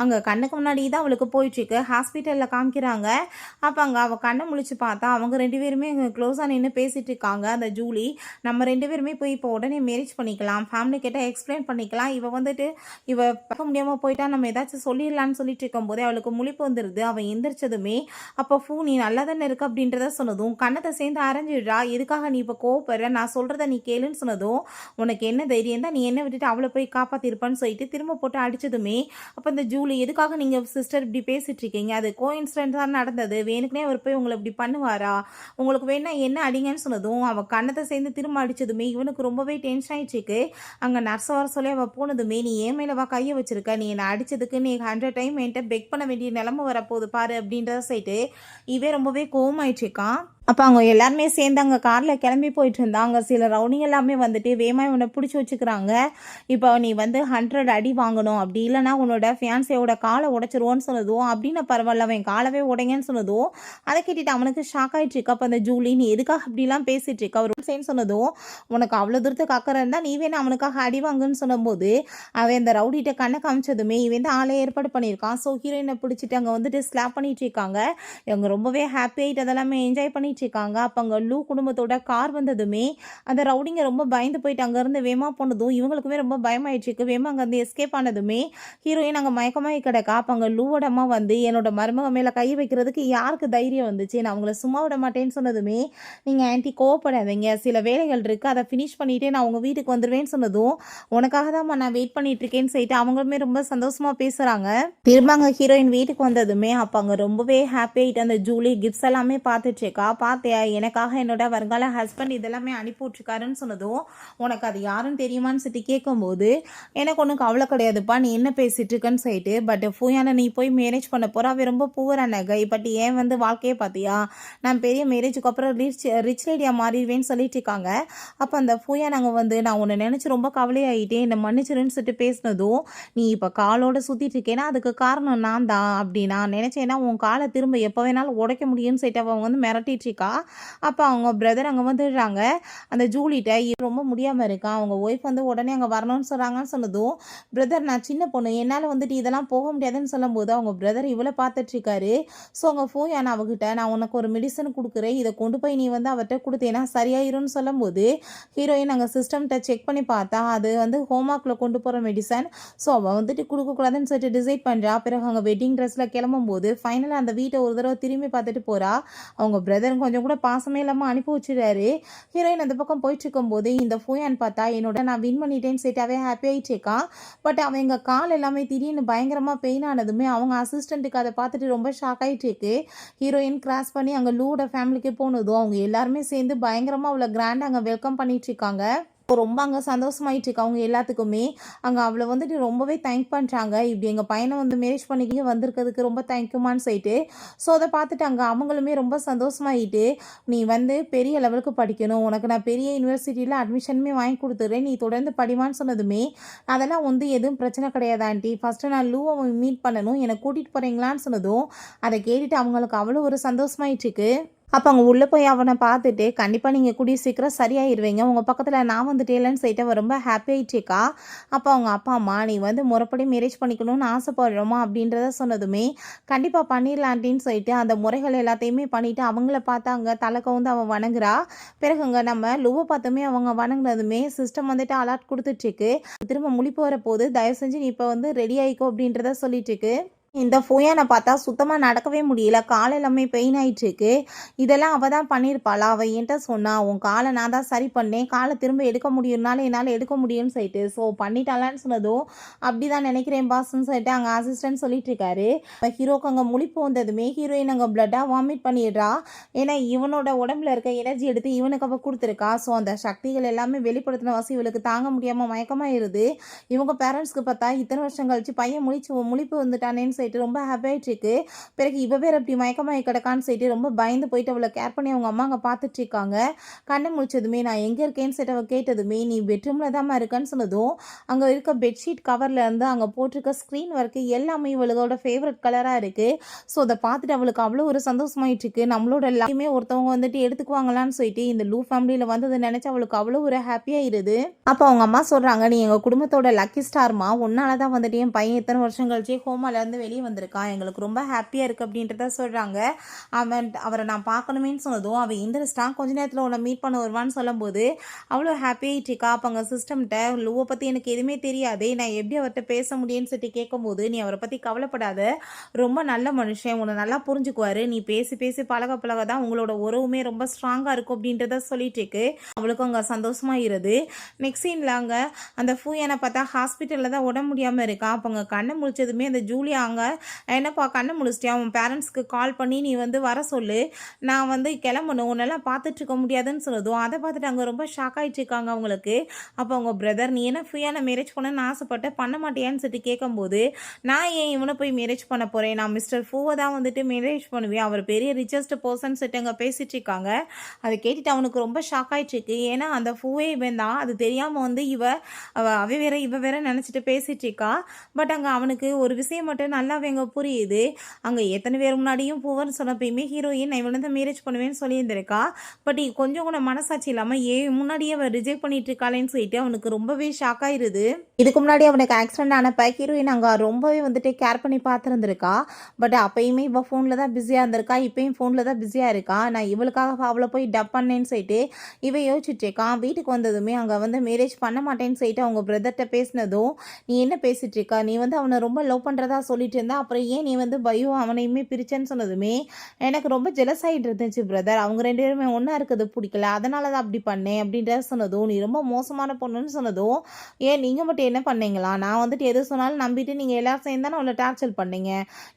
A: அங்க கண்ணுக்கு முன்னாடி தான் அவளுக்கு போயிட்டு இருக்கு. ஹாஸ்பிட்டல்ல காமிக்கிறாங்க. அப்ப அங்க அவ கண்ணை முழிச்சு பார்த்தா அவங்க 2 பேருமே அங்க க்ளோஸா நின்று பேசிட்டு இருக்காங்க. அந்த ஜூலி, "நம்ம 2 பேருமே போய் இப்போ உடனே மேரேஜ் பண்ணிக்கலாம். ஃபேமிலி கிட்ட எக்ஸ்பிளைன் பண்ணிக்கலாம். இவ வந்துட்டு இவ பார்க்க முடியாம போயிட்டா நம்ம ஏதாச்சும் சொல்லிடலான்னு" சொல்லிட்டு இருக்கும்போதே அவளுக்கு முழிப்பு வந்துருது. அவ எந்திரிச்சதுமே, அப்ப "ஃபூ நீ நல்லா தானே இருக்க" அப்படின்றத சொன்னதும் கண்ணத்தை சேர்ந்து அரைஞ்சிடுறா. "எதுக்காக நீ இப்போ கோவப்படுற? நான் சொல்றத நீ கேளுன்னு" சொன்னதும், "உனக்கு என்ன தைரியம் தான் நீ என்ன விட்டுட்டு அவளை போய் காப்பாத்திருப்பான்னு" சொல்லிட்டு திரும்ப போட்டு அடிச்சதுமே, அப்ப இந்த ஜூலி, "எதுக்காக நீங்க சிஸ்டர் இப்படி பேசிட்டு இருக்கீங்க? அது கோஇன்சிடென்ட் தான் நடந்தது. வேணுக்குனே அவர் போய் உங்களை இப்படி பண்ணுவாரா? உங்களுக்கு வேணா என்ன அடிங்கன்னு" சொன்னதும், அவ கண்ணத்தை சேர்ந்து திரும்ப அடிச்சதுமே இவனுக்கு ரொம்பவே டென்ஷன் ஆயிடுச்சுக்கு. அங்க நர்ஸ் வர சொல்லி அவ போனதுமே, "நீ ஏன் மேலவா கைய வச்சிருக்க? நீ என்னை அடிச்சதுக்கு நீ 100 டைம் என்கிட்ட பெக் பண்ண வேண்டிய நிலைமை வரப்போகுது பாரு" அப்படின்றத சொல்லிட்டு இவே ரொம்பவே கோவமாயிடுச்சுக்கான். அப்போ அவங்க எல்லாருமே சேர்ந்து அங்கே காரில் கிளம்பி போயிட்டு இருந்தாங்க. சில ரவுடிங்க எல்லாமே வந்துட்டு வேகமா இவனை பிடிச்சி வச்சுக்கிறாங்க. "இப்போ நீ வந்து 100 அடி வாங்கணும், அப்படி இல்லைனா உன்னோட ஃபியான்சேயோட காலை உடைச்சிருவோன்னு" சொன்னதும், "அப்படின்னா பரவாயில்ல, அவன் காலவே உடைங்கன்னு" சொன்னதும், அதை கேட்டுட்டு அவனுக்கு ஷாக் ஆயிட்டு இருக்கு. அப்போ அந்த ஜூலி, "நீ எதுக்காக அப்படிலாம் பேசிட்டு இருக்க? அவர் சேர்ன்னு" சொன்னதும், "உனக்கு அவ்வளோ தூரத்துக்கு அக்கறை இருந்தால் நீ வேணா அவனுக்காக அடி வாங்குன்னு" சொன்னபோது, அவன் அந்த ரவுடிகிட்ட கண்ணை காமிச்சதுமே இவன் தான் ஆளே ஏற்பாடு பண்ணியிருக்கான். ஸோ ஹீரோயினை பிடிச்சிட்டு அங்கே வந்துட்டு ஸ்லாப் பண்ணிட்டு இருக்காங்க. இவங்க ரொம்பவே ஹாப்பி ஆகிட்டு அதெல்லாமே என்ஜாய் பண்ணிட்டு இருக்காங்க. அப்போ அங்கே லூ குடும்பத்தோட கார் வந்ததுமே அந்த ரவுடிங்க ரொம்ப பயந்து போயிட்டு அங்கேருந்து வேமா போனதும் இவங்களுக்குமே ரொம்ப பயமாயிடுச்சு. வேமா அங்கேருந்து எஸ்கேப் ஆனதுமே ஹீரோயின் அங்கே மயக்கமாகி கிடக்கா. அப்போ அங்கே லூவோட அம்மா வந்து, "என்னோட மருமக மேலே கை வைக்கிறதுக்கு யாருக்கு தைரியம் வந்துச்சு? நான் அவங்கள சும்மா விட மாட்டேன்னு" சொன்னதுமே, "நீங்கள் ஆன்ட்டி கோவப்படாதீங்க, சில வேலைகள் இருக்குது, அதை ஃபினிஷ் பண்ணிவிட்டு நான் உங்கள் வீட்டுக்கு வந்துடுவேன்னு" சொன்னதும், "உனக்காக தான் நான் வெயிட் பண்ணிட்டு இருக்கேன்னு" சொல்லிட்டு அவங்களுமே ரொம்ப சந்தோஷமாக பேசுகிறாங்க. திரும்ப அங்கே ஹீரோயின் வீட்டுக்கு வந்ததுமே அப்போ அங்கே ரொம்பவே ஹாப்பி ஆகிட்டு அந்த ஜூலி கிஃப்ட்ஸ் எல்லாமே பார்த்துட்டு இருக்கா. பார்த்தியா எனக்காக என்னோட வருங்கால ஹஸ்பண்ட் இதெல்லாமே அனுப்பி விட்ருக்காருன்னு சொன்னதும் உனக்கு அது யாருன்னு தெரியுமான்னு சொல்லி கேட்கும்போது எனக்கு ஒன்றும் கவலை கிடையாதுப்பா நீ என்ன பேசிட்டு இருக்கன்னு சொல்லிட்டு பட் ஃபூயானை நீ போய் மேரேஜ் பண்ண போகிற அவ ரொம்ப புவரான கை பட் ஏன் வந்து வாழ்க்கையை பார்த்தியா நான் பெரிய மேரேஜுக்கு அப்புறம் ரிச் லேடியாக மாறிடுவேன்னு சொல்லிட்டு இருக்காங்க. அப்போ அந்த ஃபூயா நாங்கள் வந்து நான் உன்னை நினச்சி ரொம்ப கவலையாயிட்டேன் என்னை மன்னிச்சிருன்னு சொல்லிட்டு பேசினதும் நீ இப்போ காலோட சுற்றிட்டு இருக்கேன்னா அதுக்கு காரணம் நான் தான் அப்படி நான் நினச்சேன்னா உன் காலை திரும்ப எப்போ வேணாலும் உடைக்க முடியும்னு சொல்லிட்டு அவங்க வந்து மிரட்டிட்டு இருக்கா. அப்போ அவங்க பிரதர் அங்கே வந்துடுறாங்க. அந்த ஜூலிட்ட ரொம்ப முடியாமல் இருக்கா அவங்க ஒய்ஃப் வந்து உடனே அங்கே வரணும்னு சொல்கிறாங்கன்னு சொன்னதும் பிரதர் நான் சின்ன பொண்ணு என்னால் வந்துட்டு இதெல்லாம் போக முடியாதுன்னு சொல்லும்போது அவங்க பிரதர் இவ்வளோ பார்த்துட்ருக்காரு. ஸோ அவங்க ஃபோன் அவகிட்ட நான் உனக்கு ஒரு மெடிசன் கொடுக்குறேன் இதை கொண்டு போய் நீ வந்து அவர்கிட்ட கொடுத்தேன்னா சரியாயிரும்னு சொல்லும்போது ஹீரோயின் அங்கே சிஸ்டம்கிட்ட செக் பண்ணி பார்த்தா அது வந்து ஹோமாக்கில் கொண்டு போகிற மெடிசன். ஸோ அவள் வந்துட்டு கொடுக்கக்கூடாதுன்னு சொல்லிட்டு டிசைட் பண்ணுறா. பிறகு அங்கே வெட்டிங் ட்ரெஸ்ஸில் கிளம்பும்போது ஃபைனலாக அந்த வீட்டை ஒரு தடவை திரும்பி பார்த்துட்டு போகிறா. அவங்க பிரதர் கொஞ்சம் கூட பாசமே இல்லாமல் அனுப்பி வச்சுட்டாரு. ஹீரோயின் அந்த பக்கம் போயிட்டு இருக்கும்போது இந்த ஃபோன் பார்த்தா என்னோட நான் வின் பண்ணிட்டேன்னு சொல்லிட்டாவே ஹாப்பி ஆகிட்டு இருக்கான். பட் அவன் எங்கள் கால் எல்லாமே திடீர்னு பயங்கரமாக பெயின் ஆனதுமே அவங்க அசிஸ்டண்ட்டுக்கு அதை பார்த்துட்டு ரொம்ப ஷாக் ஆகிட்டு இருக்கு. ஹீரோயின் கிராஸ் பண்ணி அங்கே லூவோட ஃபேமிலிக்கு போனதும் அவங்க எல்லாருமே சேர்ந்து பயங்கரமாக அவளை கிராண்டாக அங்கே வெல்கம் பண்ணிட்டு இருக்காங்க. ரொம்ப அங்கே சந்தோஷமாயிட்டு இருக்கு அவங்க எல்லாத்துக்குமே. அங்கே அவளை வந்துட்டு ரொம்பவே தேங்க் பண்ணுறாங்க. இப்படி எங்கள் பையனை வந்து மேரேஜ் பண்ணிக்கிங்க வந்திருக்கிறதுக்கு ரொம்ப தேங்க்யூமான்னு சொல்லிட்டு. ஸோ அதை பார்த்துட்டு அங்கே அவங்களுமே ரொம்ப சந்தோஷமாயிட்டு நீ வந்து பெரிய லெவலுக்கு படிக்கணும் உனக்கு நான் பெரிய யூனிவர்சிட்டியில் அட்மிஷனுமே வாங்கி கொடுத்துட்றேன் நீ தொடர்ந்து படிவான்னு சொன்னதுமே அதெல்லாம் வந்து எதுவும் பிரச்சனை கிடையாது ஆண்டி ஃபஸ்ட்டு நான் லூவை மீட் பண்ணணும் என்னை கூட்டிகிட்டு போகிறீங்களான்னு சொன்னதும் அதை கேட்டுட்டு அவங்களுக்கு அவ்வளோ ஒரு சந்தோஷமாயிட்டுருக்கு. அப்போ அவங்க உள்ளே போய் அவனை பார்த்துட்டு கண்டிப்பாக நீங்கள் கூடிய சீக்கிரம் சரியாயிருவீங்க உங்கள் பக்கத்தில் நான் வந்துட்டேலன்னு சொல்லிட்டு அவன் ரொம்ப ஹாப்பி ஆகிட்டுருக்கா. அப்போ அவங்க அப்பா அம்மா நீ வந்து முறைப்படி மேரேஜ் பண்ணிக்கணும்னு ஆசைப்படுறோமா அப்படின்றத சொன்னதுமே கண்டிப்பாக பண்ணிடலான்ட்டின்னு சொல்லிட்டு அந்த முறைகள் எல்லாத்தையுமே பண்ணிவிட்டு அவங்கள பார்த்தாங்க தலைக்க வந்து அவன் வணங்குறா. பிறகுங்க நம்ம லுவை பார்த்துமே அவங்க வணங்குனதுமே சிஸ்டம் வந்துட்டு அலாட் கொடுத்துட்ருக்கு. திரும்ப முழிப்பு வர போது தயவு செஞ்சு நீ இப்போ வந்து ரெடி ஆகிக்கோ அப்படின்றத சொல்லிட்டுருக்கு. இந்த ஃபோனை பார்த்தா சுத்தமாக நடக்கவே முடியல கால் எல்லாமே பெயின் ஆகிட்டுருக்கு. இதெல்லாம் அவள் தான் பண்ணியிருப்பாளா அவள் என்கிட்ட சொன்னா உன் காலை நான் தான் சரி பண்ணேன் காலை திரும்ப எடுக்க முடியும்னால என்னால் எடுக்க முடியும்னு சொல்லிட்டு ஸோ பண்ணிட்டாலான்னு சொன்னதும் அப்படி தான் நினைக்கிறேன் பாஸ்ன்னு சொல்லிட்டு அங்கே அசிஸ்டன்ட் சொல்லிட்டு இருக்காரு. இப்போ ஹீரோக்கு அங்கே முழிப்பு வந்ததுமே ஹீரோயின் அங்கே பிளட்டாக வாமிட் பண்ணிடுறா. ஏன்னா இவனோட உடம்புல இருக்க எனர்ஜி எடுத்து இவனுக்கு அவள் கொடுத்துருக்கா. ஸோ அந்த சக்திகள் எல்லாமே வெளிப்படுத்தின வாசி இவளுக்கு தாங்க முடியாமல் மயக்கமாயிருது. இவங்க பேரண்ட்ஸ்க்கு பார்த்தா இத்தனை வருஷம் கழிச்சு பையன் முழிப்பு வந்துட்டானேன்னு சொல்லிட்டு ரொம்ப ஹாப்பி ஆயிட்டு இருக்கு. பிறகு இவ வேற அப்படி மயக்கமாயி கிடக்கான்னு சொல்லிட்டு ரொம்ப பயந்து போயிட்டு அவளை கேர் பண்ணி அவங்க அம்மா அங்கே பார்த்துட்டு இருக்காங்க. கண்ணை முடிச்சதுமே நான் எங்கே இருக்கேன்னு சொல்லிட்டு அவள் கேட்டதுமே நீ பெட்ரூமில் தான் இருக்கேன்னு சொன்னதும் அங்கே இருக்க பெட்ஷீட் கவரில் இருந்து அங்கே போட்டிருக்க ஸ்க்ரீன் ஒர்க்கு எல்லாமே இவளோட ஃபேவரட் கலராக இருக்குது. ஸோ அதை பார்த்துட்டு அவளுக்கு அவ்வளோ ஒரு சந்தோஷமாயிட்டு இருக்கு. நம்மளோட எல்லாமே ஒருத்தவங்க வந்துட்டு எடுத்துக்குவாங்களான்னு சொல்லிட்டு இந்த லூ ஃபேமிலியில் வந்ததை நினச்சி அவளுக்கு அவ்வளோ ஒரு ஹாப்பியாகிடுது. அப்போ அவங்க அம்மா சொல்கிறாங்க நீ எங்கள் குடும்பத்தோட லக்கி ஸ்டார்மா உன்னால தான் வந்துட்டு என் பையன் இத்தனை வருஷம் கழிச்சு ஹோமாலேருந்து வெளியே வந்திருக்கான் எங்களுக்கு ரொம்ப ஹாப்பியாக இருக்குது அப்படின்றத சொல்கிறாங்க. அவரை நான் பார்க்கணுமேன்னு சொன்னதும் அவள் இன்ட்ரெஸ்டாக கொஞ்ச நேரத்தில் உன்னை மீட் பண்ண வருவான்னு சொல்லும்போது அவ்வளோ ஹாப்பியாகிட்டு இருக்கா. அப்போ அங்கே சிஸ்டம்கிட்ட லூவை பற்றி எனக்கு எதுவுமே தெரியாது நான் எப்படி அவர்கிட்ட பேச முடியும்னு சொல்லிட்டு கேட்கும்போது நீ அவரை பற்றி கவலைப்படாத ரொம்ப நல்ல மனுஷன் உன்னை நல்லா புரிஞ்சுக்குவார் நீ பேசி பேசி பழக தான் உங்களோட உறவுமே ரொம்ப ஸ்ட்ராங்காக இருக்கும் அப்படின்றத சொல்லிட்டு இருக்கு. அவளுக்கும் அங்கே சந்தோஷமாகிறது. நெக்ஸ்ட் சீனில் அங்கே அந்த ஃபூயனை பார்த்தா ஹாஸ்பிட்டலில் தான் உடம்பு முடியாமல் இருக்கா. அப்போ அங்கே கண்ணை முடிச்சதுமே அந்த ஜூலியா அங்கே என்னப்பா கண்ணை முடிச்சிட்டியா அவன் பேரண்ட்ஸ்க்கு கால் பண்ணி நீ வந்து வர சொல்லு நான் வந்து கிளம்பணும் உன்னெல்லாம் பார்த்துட்ருக்க முடியாதுன்னு சொன்னதும் அதை பார்த்துட்டு அங்கே ரொம்ப ஷாக் ஆகிட்டு இருக்காங்க அவங்களுக்கு. அப்போ அவங்க பிரதர் நீ என்ன ஃப்ரீயான மேரேஜ் பண்ணணும்னு ஆசைப்பட்ட பண்ண மாட்டியான்னு சொல்லிட்டு கேட்கும்போது நான் ஏன் இவனை போய் மேரேஜ் பண்ண போகிறேன் நான் மிஸ்டர் ஃபூவை தான் வந்துட்டு மேரேஜ் பண்ணுவேன் அவர் பெரிய ரிச்சஸ்ட் பர்சன் சொல்லிட்டு அங்கே பேசிட்டு இருக்காங்க. அதை கேட்டுட்டு அவனுக்கு ரொம்ப ஷாக் ஆகிட்டு இருக்கு. ஏன்னா அந்த ஃபூவே இவன் தான் அது தெரியாமல் வந்து இவ வேற நினச்சிட்டு பேசிட்டு இருக்கா. பட் அங்கே அவனுக்கு ஒரு விஷயம் மட்டும் நல்லாவே அங்கே புரியுது. அங்கே எத்தனை பேர் முன்னாடியும் பூவர்னு சொன்னப்பயுமே ஹீரோயின் நான் இவனை தான் மேரேஜ் பண்ணுவேன்னு சொல்லியிருந்திருக்கா. பட் கொஞ்சம் கூட மனசாட்சி இல்லாமல் முன்னாடியே அவள் ரிஜெக்ட் பண்ணிட்டு இருக்காளேன்னு சொல்லிட்டு அவனுக்கு ரொம்பவே ஷாக் ஆயிருது. இதுக்கு முன்னாடி அவனுக்கு ஆக்சிடென்ட் ஆனப்ப ஹீரோயின் அங்கே ரொம்பவே வந்துட்டு கேர் பண்ணி பார்த்துருந்துருக்கா. பட் அப்பயுமே இவள் ஃபோனில் தான் பிஸியாக இருந்திருக்கா இப்பயும் ஃபோனில் தான் பிஸியாக இருக்கா. நான் இவளுக்காக அவளை போய் டப் பண்ணேன்னு சொல்லிட்டு இவன் யோசிச்சுட்டு இருக்கான். வீட்டுக்கு வந்ததுமே அங்கே வந்து மேரேஜ் பண்ண மாட்டேன்னு சொல்லிட்டு அவங்க பிரதர்கிட்ட பேசினதும் நீ என்ன பேசிட்டு இருக்கா நீ வந்து அவனை ரொம்ப லவ் பண்ணுறதா சொல்லிட்டு பண்ணிட்டு இருந்தா அப்புறம் ஏன் நீ வந்து பயோ அவனையுமே பிரிச்சேன்னு சொன்னதுமே எனக்கு ரொம்ப ஜெலஸ் ஆகிட்டு இருந்துச்சு பிரதர். அவங்க 2 பேருமே ஒன்றா இருக்கிறது பிடிக்கல, அதனால தான் அப்படி பண்ணேன் அப்படின்றத சொன்னதும், நீ ரொம்ப மோசமான பொண்ணுன்னு சொன்னதும், ஏன் நீங்கள் மட்டும் என்ன பண்ணீங்களா? நான் வந்துட்டு எது சொன்னாலும் நம்பிட்டு நீங்கள் எல்லாரும் சேர்ந்து தானே அவளை டார்ச்சர் பண்ணீங்க.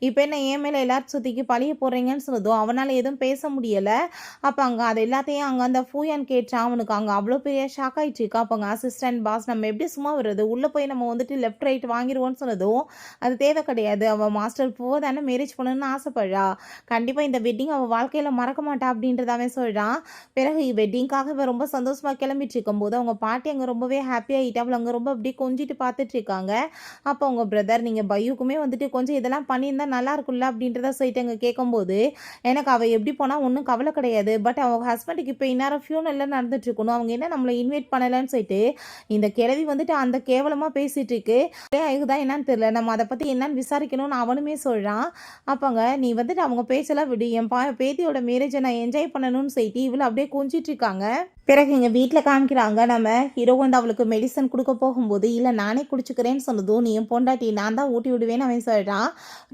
A: இப்போ என்ன என் மேலே எல்லாரும் சுற்றிக்கு பழிய போடுறீங்கன்னு சொன்னதும் அவனால் எதுவும் பேச முடியலை. அப்போ அங்கே அது எல்லாத்தையும் அங்கே அந்த ஃபூயான் கேட்டான். அவனுக்கு அங்கே அவ்வளோ பெரிய ஷாக் ஆகிட்டு இருக்கா. அப்போ அங்கே அசிஸ்டன்ட் பாஸ் நம்ம எப்படி சும்மா வருது, உள்ளே போய் நம்ம வந்துட்டு லெஃப்ட் ரைட் வாங்கிடுவோன்னு சொன்னதும் அது தேவை கிடையாது. அவள் மாஸ்டர் பூவை தானே மேரேஜ் பண்ணணும்னு ஆசைப்படுறா. கண்டிப்பாக இந்த வெட்டிங் அவள் வாழ்க்கையில் மறக்க மாட்டா அப்படின்றதாவே சொல்கிறான். பிறகு வெட்டிங்காக இவ ரொம்ப சந்தோஷமாக கிளம்பிட்டு இருக்கும்போது அவங்க பாட்டி அங்கே ரொம்பவே ஹாப்பியாகிட்டு அவள் அங்கே ரொம்ப அப்படியே கொஞ்சிட்டு பார்த்துட்டு இருக்காங்க. அப்போ அவங்க பிரதர் நீங்கள் பையுக்குமே வந்துட்டு கொஞ்சம் இதெல்லாம் பண்ணியிருந்தா நல்லா இருக்கும்ல அப்படின்றத சொல்லிட்டு அங்கே கேட்கும்போது எனக்கு அவள் எப்படி போனால் ஒன்றும் கவலை கிடையாது. பட் அவங்க ஹஸ்பண்டுக்கு இப்போ இந்நேரம் ஃபியூனலில் நடந்துட்டு இருக்கணும், அவங்க என்ன நம்மளை இன்வைட் பண்ணலைன்னு சொல்லிட்டு இந்த கிழவி வந்துட்டு அந்த கேவலமாக பேசிகிட்டு இருக்கு. இதுதான் என்னன்னு தெரியல, நம்ம அதை பற்றி என்னன்னு விசாரிக்கணும்னு அவனுமே சொல்கிறான். அப்போங்க நீ வந்துட்டு அவங்க பேச்செல்லாம் விடு, என் பேத்தியோட மேரேஜை நான் என்ஜாய் பண்ணணும்னு சொல்லிட்டு இவ்வளோ அப்படியே கொஞ்சிட்டு இருக்காங்க. பிறகு எங்கள் வீட்டில் காமிக்கிறாங்க, நம்ம ஹீரோ வந்து அவளுக்கு மெடிசன் கொடுக்க போகும்போது இல்லை நானே குடிச்சுக்கிறேன்னு சொன்னதும் நீ என் பொண்டாட்டி நான் தான் ஊட்டி விடுவேன்னு அவன் சொல்கிறான்.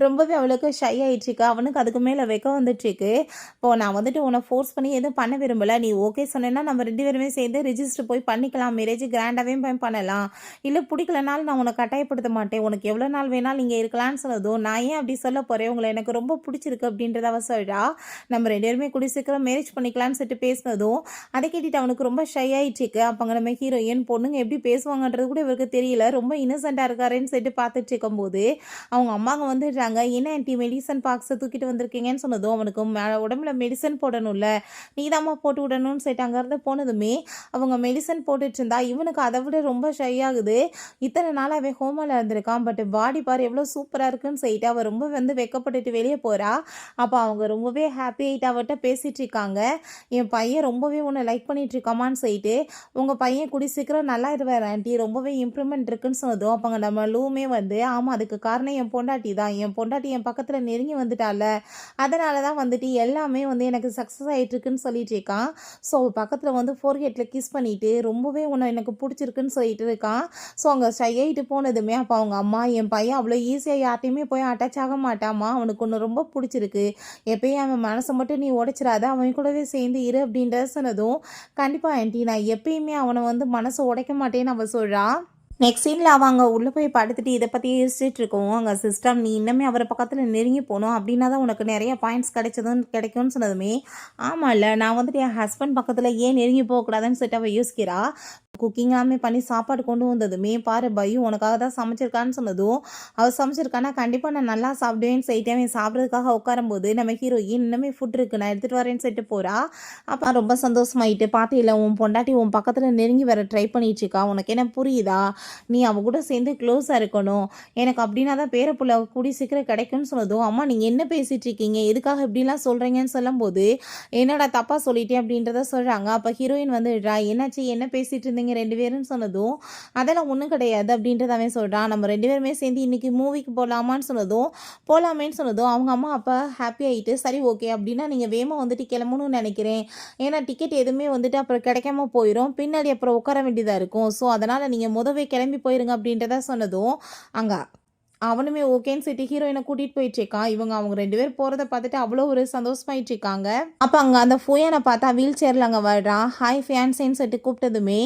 A: ரொம்பவே அவளுக்கு ஷை ஆகிடுச்சிக்கா. அவனுக்கு அதுக்கு மேலே வைக்க வந்துட்டுருக்கு. இப்போது நான் வந்துட்டு உன்னை ஃபோர்ஸ் பண்ணி எதுவும் பண்ண விரும்பலை, நீ ஓகே சொன்னேன்னா நம்ம 2 பேருமே சேர்ந்து ரிஜிஸ்டர் போய் பண்ணிக்கலாம், மேரேஜ் கிராண்டாகவே போய் பண்ணலாம், இல்லை பிடிக்கலனாலும் நான் உன்னை கட்டாயப்படுத்த மாட்டேன், உனக்கு எவ்வளோ நாள் வேணாலும் நீங்கள் இருக்கலாம்னு சொன்னதும் நான் ஏன் அப்படி சொல்ல போகிறேன், உங்களை எனக்கு ரொம்ப பிடிச்சிருக்கு அப்படின்றத அவ சொல்கிறா. நம்ம 2 பேருமே கூடி சீக்கிரம் மேரேஜ் பண்ணிக்கலாம்னு சொல்லிட்டு பேசினதும் அதை கேட்டுட்டு அவனுக்கு ரொம்ப ஷை ஆகிட்டுருக்கு. அப்போங்க நம்ம ஹீரோயின் பொண்ணுங்க எப்படி பேசுவாங்கன்றது கூட இவருக்கு தெரியல, ரொம்ப இன்னசென்ட்டாக இருக்காருன்னு சொல்லிட்டு பார்த்துட்டு இருக்கும்போது அவங்க அம்மாங்க வந்துடுறாங்க. என்ன ஆன்ட்டி மெடிசன் பாக்ஸை தூக்கிட்டு வந்திருக்கீங்கன்னு சொன்னதும் அவனுக்கு உடம்புல மெடிசன் போடணும்ல, நீ தாம்மா போட்டு விடணும்னு சொல்லிட்டு அங்கேருந்து போனதுமே அவங்க மெடிசன் போட்டுட்டு இருந்தா இவனுக்கு அதை விட ரொம்ப ஷை ஆகுது. இத்தனை நாள் அவன் ஹோமில் இருந்திருக்கான், பட் பாடி பார் எவ்வளோ சூப்பராக இருக்குன்னு சொல்லிட்டு அவள் ரொம்ப வந்து வெக்கப்பட்டுட்டு வெளியே போகிறா. அப்போ அவங்க ரொம்பவே ஹாப்பி ஆகிட்டு அவர்கிட்ட பேசிகிட்டு இருக்காங்க. என் பையன் ரொம்பவே உன்னை லைக் பண்ணிட்டு இருக்காமான்னு சொல்லிட்டு உங்கள் பையன் கூடி சீக்கிரம் நல்லா இருவார் ஆண்டி, ரொம்பவே இம்ப்ரூவ்மெண்ட் இருக்குன்னு சொன்னதும் அப்போங்க நம்ம லூமே வந்து ஆமாம் அதுக்கு காரணம் என் பொண்டாட்டி தான், என் பொண்டாட்டி என் பக்கத்தில் நெருங்கி வந்துட்டால, அதனால தான் வந்துட்டு எல்லாமே வந்து எனக்கு சக்ஸஸ் ஆகிட்டுருக்குன்னு சொல்லிட்டு இருக்கான். ஸோ பக்கத்தில் வந்து ஃபோர்கேட்டில் கிஸ் பண்ணிவிட்டு ரொம்பவே உன்னை எனக்கு பிடிச்சிருக்குன்னு சொல்லிட்டு இருக்கான். ஸோ அங்கே ஷையாகிட்டு போனதுமே அப்போ அவங்க அம்மா என் பையன் அவ்வளோ ஈஸியாக யார்ட்டையுமே போய் அட்டாச் ஆக மாட்டாமா, அவனுக்கு ஒன்று ரொம்ப பிடிச்சிருக்கு, எப்பயும் அவன் மனசை மட்டும் நீ உடைச்சிடாத, அவன் கூடவே சேர்ந்து இரு அப்படின்றத சொன்னதும் கண்டிப்பாக ஆண்டி நான் எப்பயுமே அவனை வந்து மனசை உடைக்க மாட்டேன்னு அவள் சொல்கிறா. நெக்ஸ்ட் சீனில் அவங்க உள்ளே போய் படுத்துட்டு இதை பற்றி யோசிச்சுட்டு இருக்கோம். அங்கே சிஸ்டம் நீ இன்னமே அவரை பக்கத்தில் நெருங்கி போகணும் அப்படின்னா தான் உனக்கு நிறைய பாயிண்ட்ஸ் கிடைக்கும்னு சொன்னதுமே ஆமாம் இல்லை நான் வந்துட்டு என் ஹஸ்பண்ட் பக்கத்தில் ஏன் நெருங்கி போகக்கூடாதுன்னு சொல்லிட்டு அவள் யோசிக்கிறா. குக்கிங் எல்லாமே பண்ணி சாப்பாடு கொண்டு வந்ததுமே பாரு பையு உனக்காக தான் சமைச்சிருக்கான்னு சொன்னதும் அவள் சமைச்சிருக்கானா கண்டிப்பாக நான் நல்லா சாப்பிடுவேன்னு சொல்லிட்டு அவன் சாப்பிட்றதுக்காக உட்காரும்போது நம்ம ஹீரோயின் இன்னுமே ஃபுட் இருக்குது நான் எடுத்துகிட்டு வரேன்னு சொல்லிட்டு போகிறா. அப்போ ரொம்ப சந்தோஷமாயிட்டு பார்த்தியில உன் பொண்டாட்டி உன் பக்கத்தில் நெருங்கி வர ட்ரை பண்ணிட்டுருக்கா, உனக்கு என்ன புரியுதா, நீ அவ கூட சேர்ந்து க்ளோஸாக இருக்கணும், எனக்கு அப்படின்னா தான் பேரப்புள்ள கூடி சீக்கிரம் கிடைக்கும்னு சொன்னதும் அம்மா நீங்கள் என்ன பேசிகிட்டு இருக்கீங்க, எதுக்காக இப்படிலாம் சொல்கிறீங்கன்னு சொல்லும்போது என்னடா தப்பாக சொல்லிட்டேன் அப்படின்றத சொல்கிறாங்க. அப்போ ஹீரோயின் வந்து என்னாச்சு என்ன பேசிகிட்டு இருந்தீங்க 2 பேருன்னு சொன்னதும் அதெல்லாம் ஒன்றும் கிடையாது அப்படின்றத அவன் சொல்கிறான். நம்ம 2 பேருமே சேர்ந்து இன்றைக்கி மூவிக்கு போகலாமான்னு சொன்னதும் போகலாமேன்னு சொன்னதும் அவங்க அம்மா அப்போ ஹாப்பி ஆகிட்டு சரி ஓகே அப்படின்னா நீங்கள் வேகமாக வந்துட்டு கிளம்பணும்னு நினைக்கிறேன், ஏன்னா டிக்கெட் எதுவுமே வந்துட்டு அப்புறம் கிடைக்காம போயிடும், பின்னாடி அப்புறம் உட்கார வேண்டியதாக இருக்கும், ஸோ அதனால் நீங்கள் முதவே கிளம்பி போயிருங்க அப்படின்றத சொன்னதும் அங்கே அவனுமே ஓகேன்னு சொல்லிட்டு ஹீரோயினை கூட்டிகிட்டு போயிட்டுருக்கான். அவங்க 2 பேர் போகிறத பார்த்துட்டு அவ்வளோ ஒரு சந்தோஷமாயிட்டு இருக்காங்க. அப்போ அங்கே அந்த ஃபுயனை பார்த்தா வீல் சேரில் அங்கே வர்றான். ஹாய் ஃபியான்சேன்னு சொல்லிட்டு கூப்பிட்டதுமே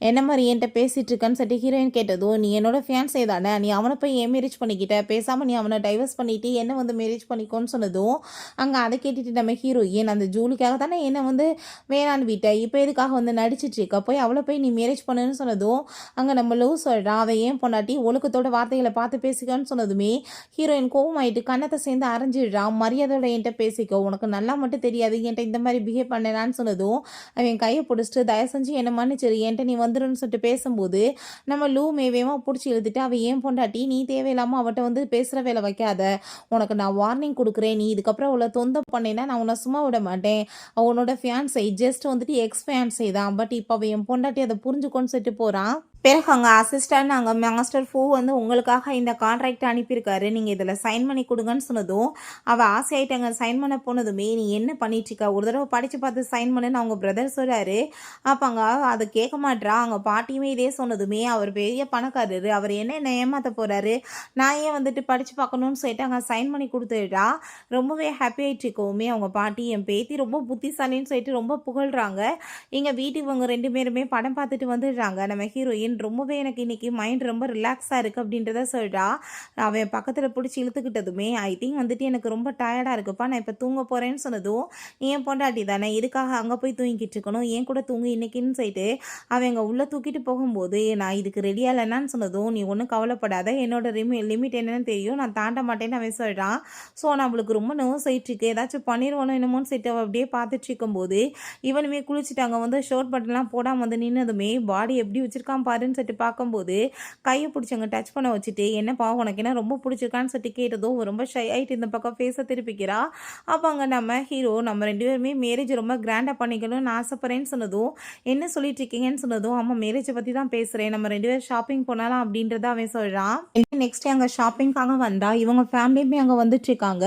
A: என்ன மாதிரி என்கிட்ட பேசிகிட்டு இருக்கான்னு சொல்லிட்டு ஹீரோயின் கேட்டதும் நீ என்னோட ஃபியான்சே தானே, நீ அவனை போய் ஏன் மேரேஜ் பண்ணிக்கிட்ட, பேசாமல் நீ அவனை டைவர்ஸ் பண்ணிவிட்டு என்ன வந்து மேரேஜ் பண்ணிக்கோன்னு சொன்னதும் அங்கே அதை கேட்டுட்டு நம்ம ஹீரோயின் அந்த ஜூலிக்காக தானே என்னை வந்து வேணான்னு விட்டேன், இப்போ எதுக்காக வந்து நடிச்சிட்டு இருக்க, போய் அவளை போய் நீ மேரேஜ் பண்ணுன்னு சொன்னதும் அங்கே நம்ம லவ் சொல்கிறான். அவன் ஏன் பொண்டாட்டி ஒழுக்கத்தோட வார்த்தைகளை பார்த்து பேசிக்கான்னு சொன்னதுமே ஹீரோயின் கோவமாயிட்டு கண்ணத்தை சேர்ந்து அரைஞ்சிடுறான். மரியாதையோட என்கிட்ட பேசிக்கோ, உனக்கு நல்லா மட்டும் தெரியாது என்கிட்ட இந்த மாதிரி பிஹேவ் பண்ணலான்னு சொன்னதும் அவன் கையை பிடிச்சிட்டு தயவு செஞ்சு என்ன மன்னிச்சிரு என்கிட்ட நீ வந்துடுன்னு சொல்லிட்டு பேசும்போது நம்ம லூ மேவேமாக பிடிச்சி எழுதிட்டு அவன் ஏன் பொண்டாட்டி நீ தேவையில்லாமல் அவட்ட வந்து பேசுகிற வேலை வைக்காத, உனக்கு நான் வார்னிங் கொடுக்குறேன், நீ இதுக்கப்புறம் அவளை தொந்த பண்ணேன்னா நான் உன்னை சும்மா விட மாட்டேன், அவனோட ஃபியான்ஸை ஜஸ்ட் வந்துட்டு எக்ஸ் ஃபியான்ஸை தான், பட் இப்போ அவன் என் பொண்டாட்டி அதை புரிஞ்சுக்கோன்னு சொல்லிட்டு போகிறான். பிறகு அங்கே அசிஸ்டன்ட் அங்கே மாஸ்டர் ஃபூ வந்து உங்களுக்காக இந்த கான்ட்ராக்ட் அனுப்பியிருக்காரு, நீங்கள் இதில் சைன் பண்ணி கொடுங்கன்னு சொன்னதும் அவள் ஆசையாயிட்டாங்க. சைன் பண்ண போனதுமே நீ என்ன பண்ணிட்டுருக்க, ஒரு தடவை படித்து பார்த்து சைன் பண்ணுன்னு அவங்க பிரதர் சொல்கிறாரு. அப்போ அங்கே அதை கேட்க மாட்றா. அங்கே பாட்டியுமே இதே சொன்னதுமே அவர் பெரிய பணக்காரரு, அவர் என்ன ஏமாற்ற போகிறாரு, நான் ஏன் வந்துட்டு படித்து பார்க்கணும்னு சொல்லிட்டு அங்கே சைன் பண்ணி கொடுத்துட்டா. ரொம்பவே ஹாப்பி ஆகிட்டுருக்கவுமே அவங்க பாட்டி என் பேத்தி ரொம்ப புத்திசாலின்னு சொல்லிட்டு ரொம்ப புகழ்கிறாங்க. எங்கள் வீட்டுக்கு இவங்க 2 பேருமே படம் பார்த்துட்டு வந்துடுறாங்க. நம்ம ஹீரோயின் ரொம்பவே எனக்கு இன்னைக்கு மைண்ட் ரொம்ப ரிலாக்ஸாக இருக்குது அப்படின்றத சொல்கிறா. அவன் பக்கத்தில் பிடிச்சி இழுத்துக்கிட்டதுமே ஐ திங்க் வந்துட்டு எனக்கு ரொம்ப டயர்டாக இருக்குப்பா, நான் இப்போ தூங்க போகிறேன்னு சொன்னதும் ஏன் பொண்டாட்டி தானே இதுக்காக அங்கே போய் தூங்கிக்கிட்டு இருக்கணும், ஏன் கூட தூங்கு இன்னைக்குன்னு சொல்லிட்டு அவன் எங்கள் உள்ளே தூக்கிட்டு போகும்போது நான் இதுக்கு ரெடியாக இல்லைன்னு சொன்னதும் நீ ஒன்றும் கவலைப்படாத, என்னோட லிமிட் என்னன்னு தெரியும், நான் தாண்ட மாட்டேன்னு அவன் சொல்கிறான். ஸோ நம்மளுக்கு ரொம்ப நர்வஸ் ஆகிட்டுருக்கு, ஏதாச்சும் பண்ணிடுவோன்னு என்னமோன்னு சொல்லிட்டு அவள் அப்படியே பார்த்துட்டு இருக்கும்போது இவனுமே குளிச்சுட்டாங்க வந்து ஷோர்ட் பட்டன்லாம் போடாமல் வந்து நின்னதுமே பாடி எப்படி வச்சுருக்கான் பாருன்னு சொல்லிட்டு பார்க்கும்போது கையை பிடிச்சவங்க டச் பண்ண வச்சுட்டு என்னப்பா உனக்கு என்ன ரொம்ப பிடிச்சிருக்கான்னு சொல்லிட்டு கேட்டதும் ரொம்ப ஷை ஆகிட்டு இந்த பக்கம் ஃபேஸை திருப்பிக்கிறா. அப்போ அங்கே நம்ம ஹீரோ நம்ம 2 பேருமே மேரேஜ் ரொம்ப கிராண்டாக பண்ணிக்கணும்னு ஆசைப்பட்றேன்னு சொன்னதும் என்ன சொல்லிட்டு இருக்கீங்கன்னு சொன்னதும் ஆமாம் மேரேஜை பற்றி தான் பேசுகிறேன், நம்ம 2 பேரும் ஷாப்பிங் போனாலாம் அப்படின்றத அவன் சொல்கிறான். நெக்ஸ்ட் அங்கே ஷாப்பிங்காக வந்தா இவங்க ஃபேமிலியுமே அங்கே வந்துட்டு இருக்காங்க.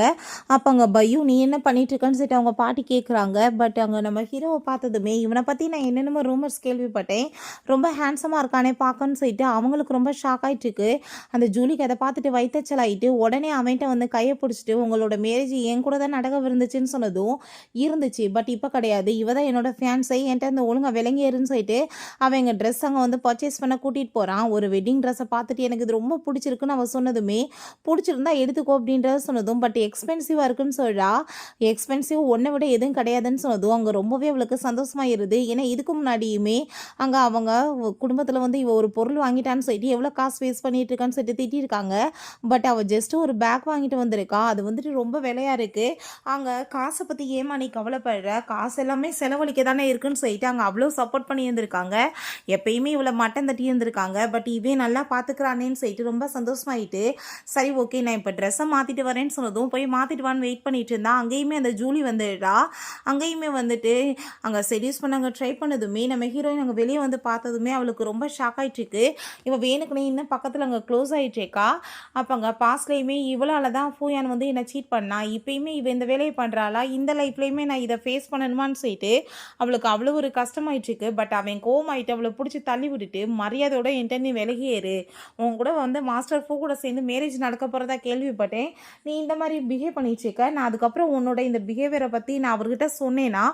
A: அப்போ அங்கே பையு நீ என்ன பண்ணிட்டு இருக்கன்னு சொல்லிட்டு அவங்க பாட்டி கேட்குறாங்க. பட் அங்கே நம்ம ஹீரோவை பார்த்ததுமே இவனை பற்றி நான் என்னென்னமோ ரூமர்ஸ் கேள்விப்பட்டேன், ரொம்ப ஹேண்ட்ஸமாக இருக்கானே பார்க்கன்னு சொல்லிட்டு அவங்களுக்கு ரொம்ப ஷாக் ஆகிட்டுருக்கு. அந்த ஜூலிக்கு அதை பார்த்துட்டு வைத்தச்சல் ஆகிட்டு உடனே அவன்கிட்ட வந்து கையை பிடிச்சிட்டு உங்களோட மேரேஜ் என் கூட தான் நடக்க இருந்துச்சுன்னு சொன்னதும் இருந்துச்சு, பட் இப்போ கிடையாது, இவ தான் என்னோட ஃபேன்ஸை என்கிட்ட அந்த ஒழுங்காக விளங்கிருன்னு சொல்லிட்டு அவன் எங்கள் ட்ரெஸ் அங்கே வந்து பர்ச்சேஸ் பண்ண கூட்டிகிட்டு போகிறான். ஒரு வெட்டிங் ட்ரெஸ்ஸை பார்த்துட்டு எனக்கு இது ரொம்ப பிடிச்சிருக்குன்னு அவன் சொன்னதுமே பிடிச்சிருந்தா எடுத்துக்கோ அப்படின்றத சொன்னதும் பட் எக்ஸ்பென்சிவாக இருக்குன்னு சொல்கிறா. எக்ஸ்பென்சிவ் ஒன்றை விட எதுவும் கிடையாதுன்னு சொன்னதும் அங்கே ரொம்பவே அவளுக்கு சந்தோஷமாக இருது. ஏன்னா இதுக்கு முன்னாடியுமே அங்கே அவங்க குடும்பத்தில் வந்து இவ ஒரு பொருள் வாங்கிட்டான்னு சொல்லிட்டு எவ்வளோ காசு வேஸ்ட் பண்ணிட்டு இருக்கான்னு சொல்லிட்டு திட்டிருக்காங்க. பட் அவள் ஜஸ்ட் ஒரு பேக் வாங்கிட்டு வந்திருக்கா, அது வந்துட்டு ரொம்ப விலையாக இருக்குது. அங்கே காசை பற்றி ஏமா நீ கவலைப்படுற, காசு எல்லாமே செலவழிக்க தானே இருக்குன்னு சொல்லிட்டு அங்கே அவ்வளோ சப்போர்ட் பண்ணி இருந்திருக்காங்க. எப்பயுமே இவ்வளோ மட்டன் தட்டி இருந்திருக்காங்க. பட் இவே நல்லா பார்த்துக்கிறானேன்னு சொல்லிட்டு ரொம்ப சந்தோஷமாயிட்டு சரி ஓகே நான் இப்போ ட்ரெஸ்ஸை மாற்றிட்டு வரேன்னு சொன்னதும் போய் மாற்றிட்டு வான்னு வெயிட் பண்ணிட்டு இருந்தா. அங்கேயுமே அந்த ஜூலி வந்துடுறா. அங்கேயுமே வந்துட்டு அங்கே செடியூஸ் பண்ண அங்கே ட்ரை பண்ணதுமே நம்ம ஹீரோயின் அங்கே வெளியே வந்து பார்த்ததுமே அவளுக்கு ரொம்ப ஷாக் ஆகிட்டுருக்கு. இவன் வேணுக்குனே இன்னும் பக்கத்தில் அங்கே க்ளோஸ் ஆகிட்டுருக்கா. அப்போ அங்கே பாஸ்ட்லேயுமே இவளால் தான் ஃபூயான் வந்து என்னை சீட் பண்ணா, இப்போயுமே இவன் இந்த வேலையை பண்ணுறாளா, இந்த லைஃப்லேயுமே நான் இதை ஃபேஸ் பண்ணணுமான்னு சொல்லிட்டு அவளுக்கு அவ்வளோ ஒரு கஷ்டமாயிட்டுருக்கு. பட் அவன் கோவமாயிட்டு அவளை பிடிச்சி தள்ளி விட்டுட்டு மரியாதையோட என்கிட்ட நீ விலகியேறு, உன் கூட வந்து மாஸ்டர் ஃபூ கூட சேர்ந்து மேரேஜ் நடக்க போகிறதா கேள்விப்பட்டேன், நீ இந்த மாதிரி பிஹேவ் பண்ணிட்டுருக்க, நான் அதுக்கப்புறம் உன்னோட இந்த பிஹேவியரை பற்றி நான் அவர்கிட்ட சொன்னேன்னா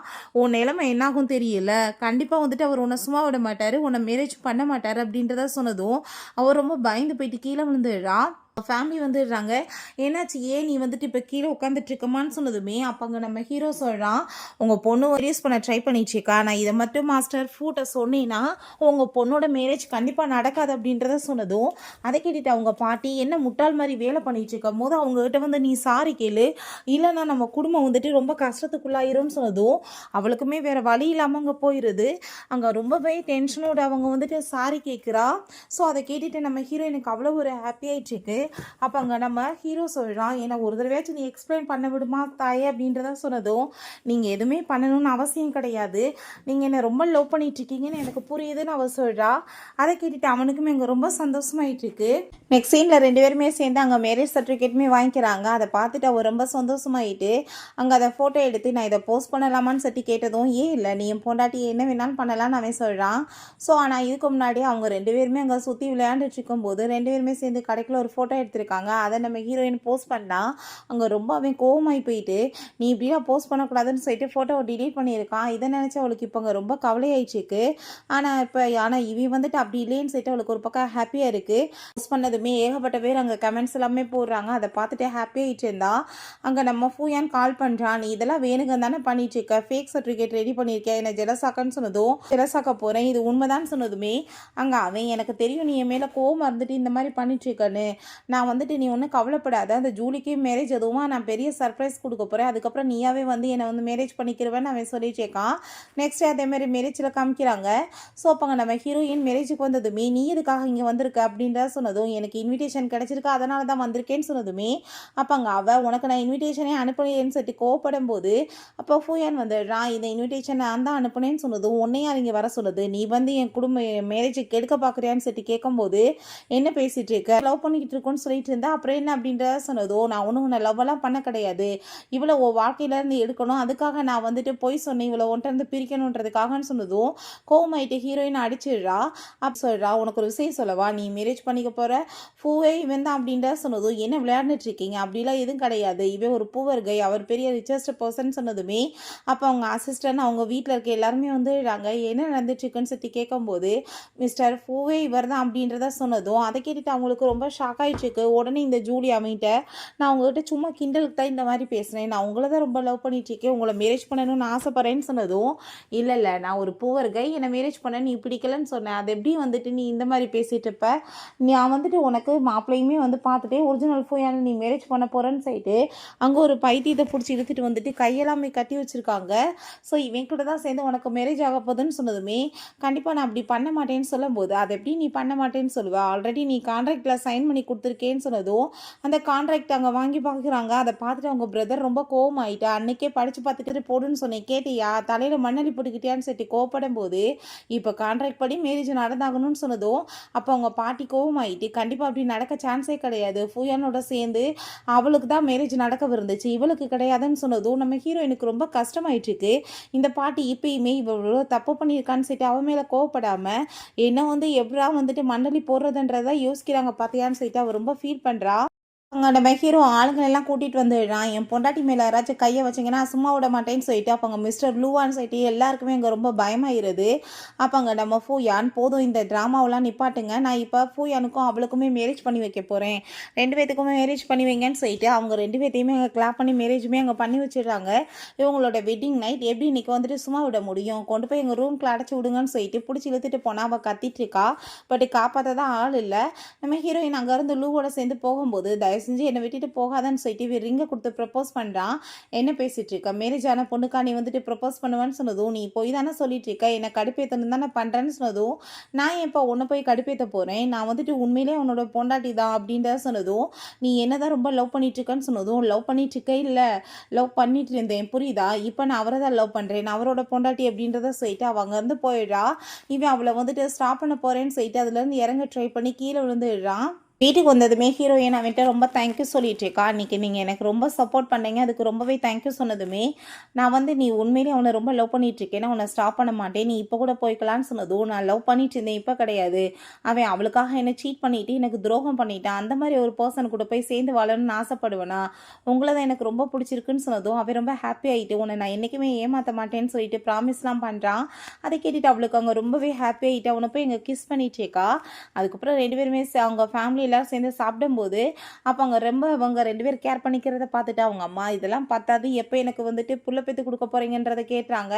A: உன் நிலைமை என்னாகும் தெரியல, கண்டிப்பாக வந்துட்டு அவர் உன்னை சும்மா விட மாட்டார், உன்னை மேரேஜ் பண்ண மாட்டார் அப்படின்றத சொன்னதும் அவர் ரொம்ப பயந்து போயிட்டு கீழே விழுந்துடுறா. ஃபேமிலி வந்துடுறாங்க. என்னாச்சு ஏன் நீ வந்துட்டு இப்போ கீழே உட்காந்துட்டு இருக்கமான்னு சொன்னதுமே அப்போ அங்கே நம்ம ஹீரோ சொல்கிறான் உங்கள் பொண்ணு ரிலீஸ் பண்ண ட்ரை பண்ணிச்சுக்கா, நான் இதை மட்டும் மாஸ்டர் ஃபூட்டை சொன்னேன்னா உங்கள் பொண்ணோட மேரேஜ் கண்டிப்பாக நடக்காது அப்படின்றத சொன்னதும் அதை கேட்டுட்டு அவங்க பாட்டி என்ன முட்டாள் மாதிரி வேலை பண்ணிட்டு இருக்கும் போது அவங்ககிட்ட வந்து நீ சாரி கேளு, இல்லைன்னா நம்ம குடும்பம் வந்துட்டு ரொம்ப கஷ்டத்துக்குள்ளாயிரும்னு சொன்னதும் அவளுக்குமே வேறு வழி இல்லாமல் அங்கே போயிடுது. அங்கே ரொம்பவே டென்ஷனோட அவங்க வந்துட்டு சாரி கேட்குறா. ஸோ அதை கேட்டுட்டு நம்ம ஹீரோயினுக்கு அவ்வளோ ஒரு ஹாப்பி ஆயிடுச்சு. அப்போ அங்கே நம்ம ஹீரோ சொல்கிறான் ஏன்னா ஒரு தடவையாச்சும் நீ எக்ஸ்பிளைன் பண்ண விடுமா தாயே அப்படின்றத சொன்னதும் நீங்கள் எதுவுமே பண்ணணும்னு அவசியம் கிடையாது, நீங்கள் என்னை ரொம்ப லவ் பண்ணிட்டு இருக்கீங்கன்னு எனக்கு புரியுதுன்னு அவள் சொல்கிறா. அதை கேட்டுட்டு அவனுக்குமே இங்கே ரொம்ப சந்தோஷமாயிட்டு இருக்கு. நெக்ஸ்ட் சீனில் 2 பேருமே சேர்ந்து அங்கே மேரேஜ் சர்டிஃபிகேட்டுமே வாங்கிக்கிறாங்க. அதை பார்த்துட்டு அவள் ரொம்ப சந்தோஷமாயிட்டு அங்கே அதை ஃபோட்டோ எடுத்து நான் இதை போஸ்ட் பண்ணலாமான்னு சொல்லி கேட்டதும் ஏன் இல்லை நீ என் பொண்டாட்டி என்ன வேணாலும் பண்ணலான்னு அவன் சொல்கிறான். ஸோ ஆனால் இதுக்கு முன்னாடி அவங்க 2 பேருமே அங்கே சுற்றி விளையாண்டுட்டு இருக்கும்போது 2 பேருமே சேர்ந்து கடைக்குள்ள ஒரு ஃபோட்டோ எடுத்திருக்காங்க. அதை நம்ம ஹீரோயின் போஸ்ட் பண்ணால் அங்கே ரொம்ப அவன் கோவமாகி போயிட்டு நீ இப்படிலாம் போஸ்ட் பண்ணக்கூடாதுன்னு சொல்லிட்டு ஃபோட்டோவை டிலீட் பண்ணியிருக்கான். இதை நினச்சி அவளுக்கு இப்போ அங்கே ரொம்ப கவலையாயிடுச்சுக்கு. ஆனால் இவன் வந்துட்டு அப்படி இல்லைன்னு சொல்லிட்டு அவளுக்கு ஒரு பக்கம் ஹாப்பியாக இருக்குது. போஸ்ட் பண்ணதுமே ஏகப்பட்ட பேர் அங்கே கமெண்ட்ஸ் எல்லாமே போடுறாங்க. அதை பார்த்துட்டு ஹாப்பியாகிட்டு இருந்தா அங்கே நம்ம ஃபூயான் கால் பண்ணுறான் நீ இதெல்லாம் வேணுங்க தானே பண்ணிட்டு இருக்க, ஃபேக் சர்டிஃபிகேட் ரெடி பண்ணியிருக்கேன், என்னை ஜெலசாக்கன்னு சொன்னதும் ஜெலசாக்க போகிறேன் இது உண்மைதான் சொன்னதுமே அங்கே அவன் எனக்கு தெரியும் நீ என் மேலே கோவம் இருந்துட்டு இந்த மாதிரி பண்ணிட்டு இருக்கன்னு, நான் வந்துட்டு நீ ஒன்றும் கவலைப்படாத, அந்த ஜூலிக்கு மேரேஜ் அதுவுமா நான் பெரிய சர்ப்ரைஸ் கொடுக்க போகிறேன், அதுக்கப்புறம் நீயாவே வந்து என்னை வந்து மேரேஜ் பண்ணிக்கிறவேன்னு அவன் சொல்லிட்டேக்கான். நெக்ஸ்ட் அதேமாதிரி மேரேஜில் காமிக்கிறாங்க. ஸோ அப்போங்க நம்ம ஹீரோயின் மேரேஜுக்கு வந்ததுமே நீ எதுக்காக இங்கே வந்திருக்க அப்படின்ற சொன்னதும் எனக்கு இன்விடேஷன் கிடச்சிருக்கு அதனால தான் வந்திருக்கேன்னு சொன்னதுமே அப்போங்க அவள் உனக்கு நான் இன்விடேஷனே அனுப்புனேன்னு சொல்லிட்டு கோவப்படும் போது அப்போ ஃபூயான் வந்துடுறான். இந்த இன்விடேஷன் நான் தான் அனுப்புனேன்னு சொன்னதும் உன்னையா இங்கே வர சொல்லுது, நீ வந்து என் குடும்ப மேரேஜுக்கு கெடுக்க பார்க்குறியான்னு சொல்லிட்டு கேட்கும்போது என்ன பேசிகிட்டு இருக்க, லவ் பண்ணிக்கிட்டு இருக்கோன்னு சொல்லிட்டு இருந்தா அப்புறம் என்ன அப்படின்றத சொன்னதோ நான் ஒன்றும் உன்னை லவ்வெல்லாம் பண்ண கிடையாது, இவ்வளோ வாழ்க்கையிலேருந்து எடுக்கணும் அதுக்காக நான் வந்துட்டு போய் சொன்னேன், இவ்வளோ ஒன்றிருந்து பிரிக்கணுன்றதுக்காகன்னு சொன்னதும் கோவமாயிட்டு ஹீரோயின் அடிச்சிடுறா. அப்போ சொல்கிறா உனக்கு ஒரு விஷயம் சொல்லவா, நீ மேரேஜ் பண்ணிக்க போகிற பூவே இவன் தான் அப்படின்ற சொன்னதும் என்ன விளையாண்டுட்டு இருக்கீங்க, அப்படிலாம் எதுவும் கிடையாது, இவன் ஒரு பூவர் கை, அவர் பெரிய ரிச்சஸ்ட் பர்சன் சொன்னதுமே அப்போ அவங்க அசிஸ்டன்ட் அவங்க வீட்டில் இருக்க எல்லாருமே வந்துடுறாங்க. என்ன நடந்துட்டுருக்குன்னு சொல்லி கேட்கும்போது மிஸ்டர் பூவே இவர் தான் அப்படின்றத சொன்னதும் அதை கேட்டுட்டு அவங்களுக்கு ரொம்ப ஷாக் ஆகிட்டுருக்கு. உடனே இந்த ஜூலி அவன்கிட்ட நான் உங்கள்கிட்ட சும்மா கிண்டலுக்கு தான் இந்த மாதிரி பேசுகிறேன், நான் உங்களை தான் ரொம்ப லவ் பண்ணிட்டுருக்கேன், உங்களை மேரேஜ் பண்ணணும்னு ஆசைப்பட்றேன்னு சொன்னதும் இல்லை நான் ஒரு பூவர் கை, என்னை மேரேஜ் பண்ண நீ பிடிக்கலன்னு சொன்னேன், அது எப்படி வந்துட்டு நீ இந்த மாதிரி பேசிகிட்டு இருப்ப, நான் வந்துட்டு உனக்கு மாப்பிள்ளையுமே வந்து பார்த்துட்டே ஒரிஜினல் ஃபூயானை நீ மேரேஜ் பண்ண போகிறேன்னு சொல்லிட்டு அங்கே ஒரு பைத்தியத்தை பிடிச்சி இழுத்துட்டு வந்துட்டு கையெல்லாமே கட்டி வச்சுருக்காங்க. ஸோ இவன் கூட தான் சேர்ந்து உனக்கு மேரேஜ் ஆக போகுதுன்னு சொன்னதுமே கண்டிப்பாக நான் அப்படி பண்ண மாட்டேன்னு சொல்லும்போது அதை எப்படி நீ பண்ண மாட்டேன்னு சொல்லுவேன், ஆல்ரெடி நீ கான்ட்ராக்டில் சைன் பண்ணி கொடுத்துருக்கேன்னு சொன்னதும் அந்த கான்ட்ராக்ட் அங்கே வாங்கி பார்க்குறாங்க. அதை பார்த்துட்டு அவங்க பிரதர் ரொம்ப கோவம் ஆகிட்டா, அன்றைக்கே படித்து பார்த்துக்கிட்டு போடுன்னு சொன்னேன் கேட்டியா, தலையில் மண்ணலி போட்டுக்கிட்டியான்னு சொல்லிட்டு கோவப்படும் போது இப்போ கான்ட்ராக்ட் படி மேரேஜ் நடந்தாகணும்னு சொன்னதும் அப்போ அவங்க பாட்டி கோவம் ஆகிட்டு கண்டிப்பாக அப்படி நடக்க சான்ஸே கிடையாது, ஃபூயானோட சேர்ந்து அவளுக்கு தான் மேரேஜ் நடக்க இருந்துச்சு இவளுக்கு கிடையாதுன்னு சொன்னதும் நம்ம ஹீரோயினுக்கு ரொம்ப கஷ்டமாயிட்டுருக்கு. இந்த பாட்டி இப்பயுமே இவ்வளோ தப்பு பண்ணியிருக்கான்னு சொல்லிட்டு அவன் மேலே கோவப்படாமல் என்ன வந்து எப்படா வந்துட்டு மண்டலி போடுறதுன்றதை யோசிக்கிறாங்க பார்த்தியான்னு சொல்லிட்டு அவள் ரொம்ப ஃபீல் பண்ணுறா. அங்கே நம்ம ஹீரோ ஆளுங்களெல்லாம் கூட்டிகிட்டு வந்துடுறான். என் பொண்டாட்டி மேலே யாராச்சும் கையை வச்சிங்கன்னா சும்மா விட மாட்டேன்னு சொல்லிட்டு அப்போ அங்கே மிஸ்டர் ப்ளூவான்னு சொல்லிட்டு எல்லாருக்குமே அங்கே ரொம்ப பயமாயிருது. அப்போ அங்கே நம்ம ஃபூயான் போதும் இந்த ட்ராமாவெலாம் நிப்பாட்டுங்க, நான் இப்போ ஃபூயானுக்கும் அவளுக்குமே மேரேஜ் பண்ணி வைக்க போகிறேன், 2 பேத்துக்குமே மேரேஜ் பண்ணி வைங்கன்னு சொல்லிட்டு அவங்க 2 பேர்த்தையுமே அங்கே கிளாப் பண்ணி மேரேஜுமே அங்கே பண்ணி வச்சிடுறாங்க. இவங்களோட வெட்டிங் நைட் எப்படி இன்றைக்கி வந்துட்டு சும்மா விட முடியும், கொண்டு போய் எங்கள் ரூம்க்குள்ள அடைச்சி விடுங்கன்னு சொல்லிட்டு பிடிச்சி இழுத்துட்டு போனால் அவள் கத்திட்டு இருக்கா. பட் காப்பாற்ற தான் ஆள் இல்லை. நம்ம ஹீரோயின் அங்கேருந்து லூவோட சேர்ந்து போகும்போது செஞ்சு என்னை விட்டுட்டு போகாதான்னு சொல்லிட்டு ரிங்கை கொடுத்து ப்ரப்போஸ் பண்ணுறான். என்ன பேசிகிட்டு இருக்க, மேரேஜ் ஆன பொண்ணுக்கா நீ வந்துட்டு ப்ரப்போஸ் பண்ணுவேன்னு சொன்னதும் நீ போய் தானே சொல்லிட்டு இருக்க, என்னை கடுப்பேற்றணும் தானே பண்ணுறேன்னு சொன்னதும் நான் இப்போ உன்னை போய் கடுப்பேற்ற போகிறேன், நான் வந்துட்டு உண்மையிலே உன்னோட பொண்டாட்டி தான் அப்படின்றத சொன்னதும் நீ என்ன தான் ரொம்ப லவ் பண்ணிட்டு இருக்கேன்னு சொன்னதும் லவ் பண்ணிட்டு இருக்க இல்லை லவ் பண்ணிட்டு இருந்தேன் புரியுதா, இப்போ நான் அவரை தான் லவ் பண்ணுறேன், நான் அவரோட பொண்டாட்டி அப்படின்றத சொல்லிட்டு அவள் அங்கேருந்து போயிடுறா. இவன் அவளை வந்துட்டு ஸ்டாப் பண்ண போகிறேன்னு சொல்லிட்டு அதுலேருந்து இறங்க ட்ரை பண்ணி கீழே விழுந்துடுறான். வீட்டுக்கு வந்ததுமே ஹீரோயின் அவன்கிட்ட ரொம்ப தேங்க்யூ சொல்லிட்டுருக்கா, அன்றைக்கி நீங்கள் எனக்கு ரொம்ப சப்போர்ட் பண்ணீங்க அதுக்கு ரொம்பவே தேங்க்யூ சொன்னதுமே நான் வந்து நீ உண்மையிலே அவனை ரொம்ப லவ் பண்ணிகிட்ருக்கேன்னு அவனை ஸ்டாப் பண்ண மாட்டேன், நீ இப்போ கூட போய்க்கலான்னு சொன்னதும் நான் லவ் பண்ணிட்டு இருந்தேன் இப்போ கிடையாது, அவன் அவளுக்காக என்னை சீட் பண்ணிவிட்டு எனக்கு துரோகம் பண்ணிட்டான், அந்த மாதிரி ஒரு பர்சன் கூட போய் சேர்ந்து வாழணும்னு ஆசைப்படுவேனா, உங்களை தான் எனக்கு ரொம்ப பிடிச்சிருக்குன்னு சொன்னதும் அவன் ரொம்ப ஹாப்பி ஆகிட்டு உன்னை நான் என்றைக்குமே ஏமாற்ற மாட்டேன்னு சொல்லிட்டு ப்ராமிஸ்லாம் பண்ணுறான். அதை கேட்டுட்டு அவளுக்கு அவங்க ரொம்பவே ஹாப்பி ஆகிட்டு அவனை போய் எங்கள் கிஸ் பண்ணிட்டேக்கா. அதுக்கப்புறம் 2 பேருமே அவங்க ஃபேமிலி எல்லாரும் சேர்ந்து சாப்பிடும்போது அப்போ அவங்க ரொம்ப அவங்க 2 பேர் கேர் பண்ணிக்கிறத பார்த்துட்டு அவங்க அம்மா இதெல்லாம் பார்த்தாது எப்போ எனக்கு வந்துட்டு புள்ள பெற்று கொடுக்க போகிறீங்கன்றதை கேட்டுறாங்க.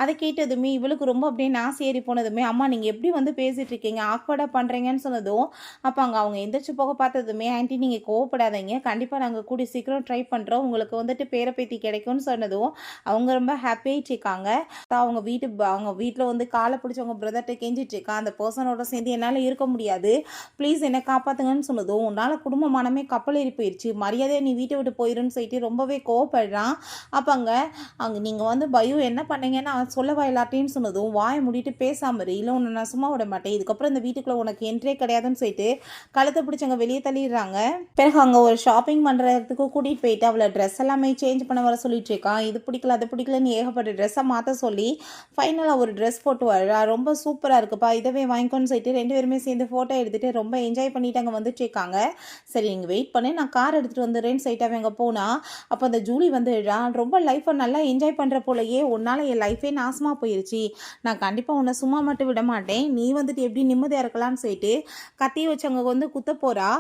A: அதை கேட்டதுமே இவளுக்கு ரொம்ப அப்படியே நாசி ஏறி போனதுமே அம்மா நீங்கள் எப்படி வந்து பேசிகிட்டு இருக்கீங்க ஆக்வர்டாக பண்ணுறீங்கன்னு சொன்னதும் அப்போ அங்கே அவங்க எந்திரிச்சு போக பார்த்ததுமே ஆன்ட்டி நீங்கள் கோவப்படாதீங்க கண்டிப்பாக நாங்கள் கூடி சீக்கிரம் ட்ரை பண்ணுறோம் உங்களுக்கு வந்துட்டு பேரப்பேத்தி கிடைக்கும்னு சொன்னதும் அவங்க ரொம்ப ஹாப்பியாகிட்டு இருக்காங்க. அவங்க வீட்டில் வந்து காலை பிடிச்சி அவங்க பிரதர்கிட்ட கெஞ்சிட்டு இருக்கா, அந்த பர்சனோட சேர்ந்து என்னால் இருக்க முடியாது ப்ளீஸ் என்னை காப்பாற்றுங்கன்னு சொன்னதும் உன்னால் குடும்பமானமே கப்பல் ஏறி போயிடுச்சு மரியாதையை நீ வீட்டை விட்டு போயிருன்னு சொல்லிட்டு ரொம்பவே கோவப்படுறான். அப்போ அங்கே நீங்கள் வந்து பயோ என்ன பண்ணீங்கன்னு அவன் சொல்லவா எல்லாத்தையும் சொன்னதும் வாயை மூடிட்டு பேசாமரு இல்லை உன்னை நான் சும்மா விட மாட்டேன் இதுக்கப்புறம் இந்த வீட்டுக்குள்ளே உனக்கு என்ட்ரே கிடையாதுன்னு சொல்லிட்டு கழுத்தை பிடிச்சி அங்கே வெளியே தள்ளிடுறாங்க. பிறகு அங்கே ஒரு ஷாப்பிங் பண்ணுறதுக்கு கூட்டிகிட்டு போயிட்டு அவளை ட்ரெஸ் எல்லாமே சேஞ்ச் பண்ண வர சொல்லிட்டு இருக்கான். இது பிடிக்கல அது பிடிக்கலன்னு ஏகப்பட்ட ட்ரெஸ்ஸை மாற்ற சொல்லி ஃபைனலாக ஒரு ட்ரெஸ் போட்டு வர்றா. ரொம்ப சூப்பராக இருக்குப்பா இதவே வாங்கிக்கோன்னு சொல்லிட்டு 2 பேருமே சேர்ந்து ஃபோட்டோ எடுத்துகிட்டு ரொம்ப என்ஜாய் பண்ணிட்டு அங்கே வந்துட்டு இருக்காங்க. சரி நீங்கள் வெயிட் பண்ணி நான் கார் எடுத்துகிட்டு வந்துடுறேன்னு சொல்லிட்டு அவங்க போனால் அப்போ அந்த ஜூலி வந்துடுறா. ரொம்ப லைஃப்பை நல்லா என்ஜாய் பண்ணுற போலயே உன்னால் என் லைஃபே நாசமாக போயிடுச்சு, நான் கண்டிப்பாக உன்னை சும்மா மட்டும் விட மாட்டேன், நீ வந்துட்டு எப்படி நிம்மதியாக இருக்கலாம்னு சொல்லிட்டு கத்தியை வச்சு அங்கே வந்து குத்த போகிறா.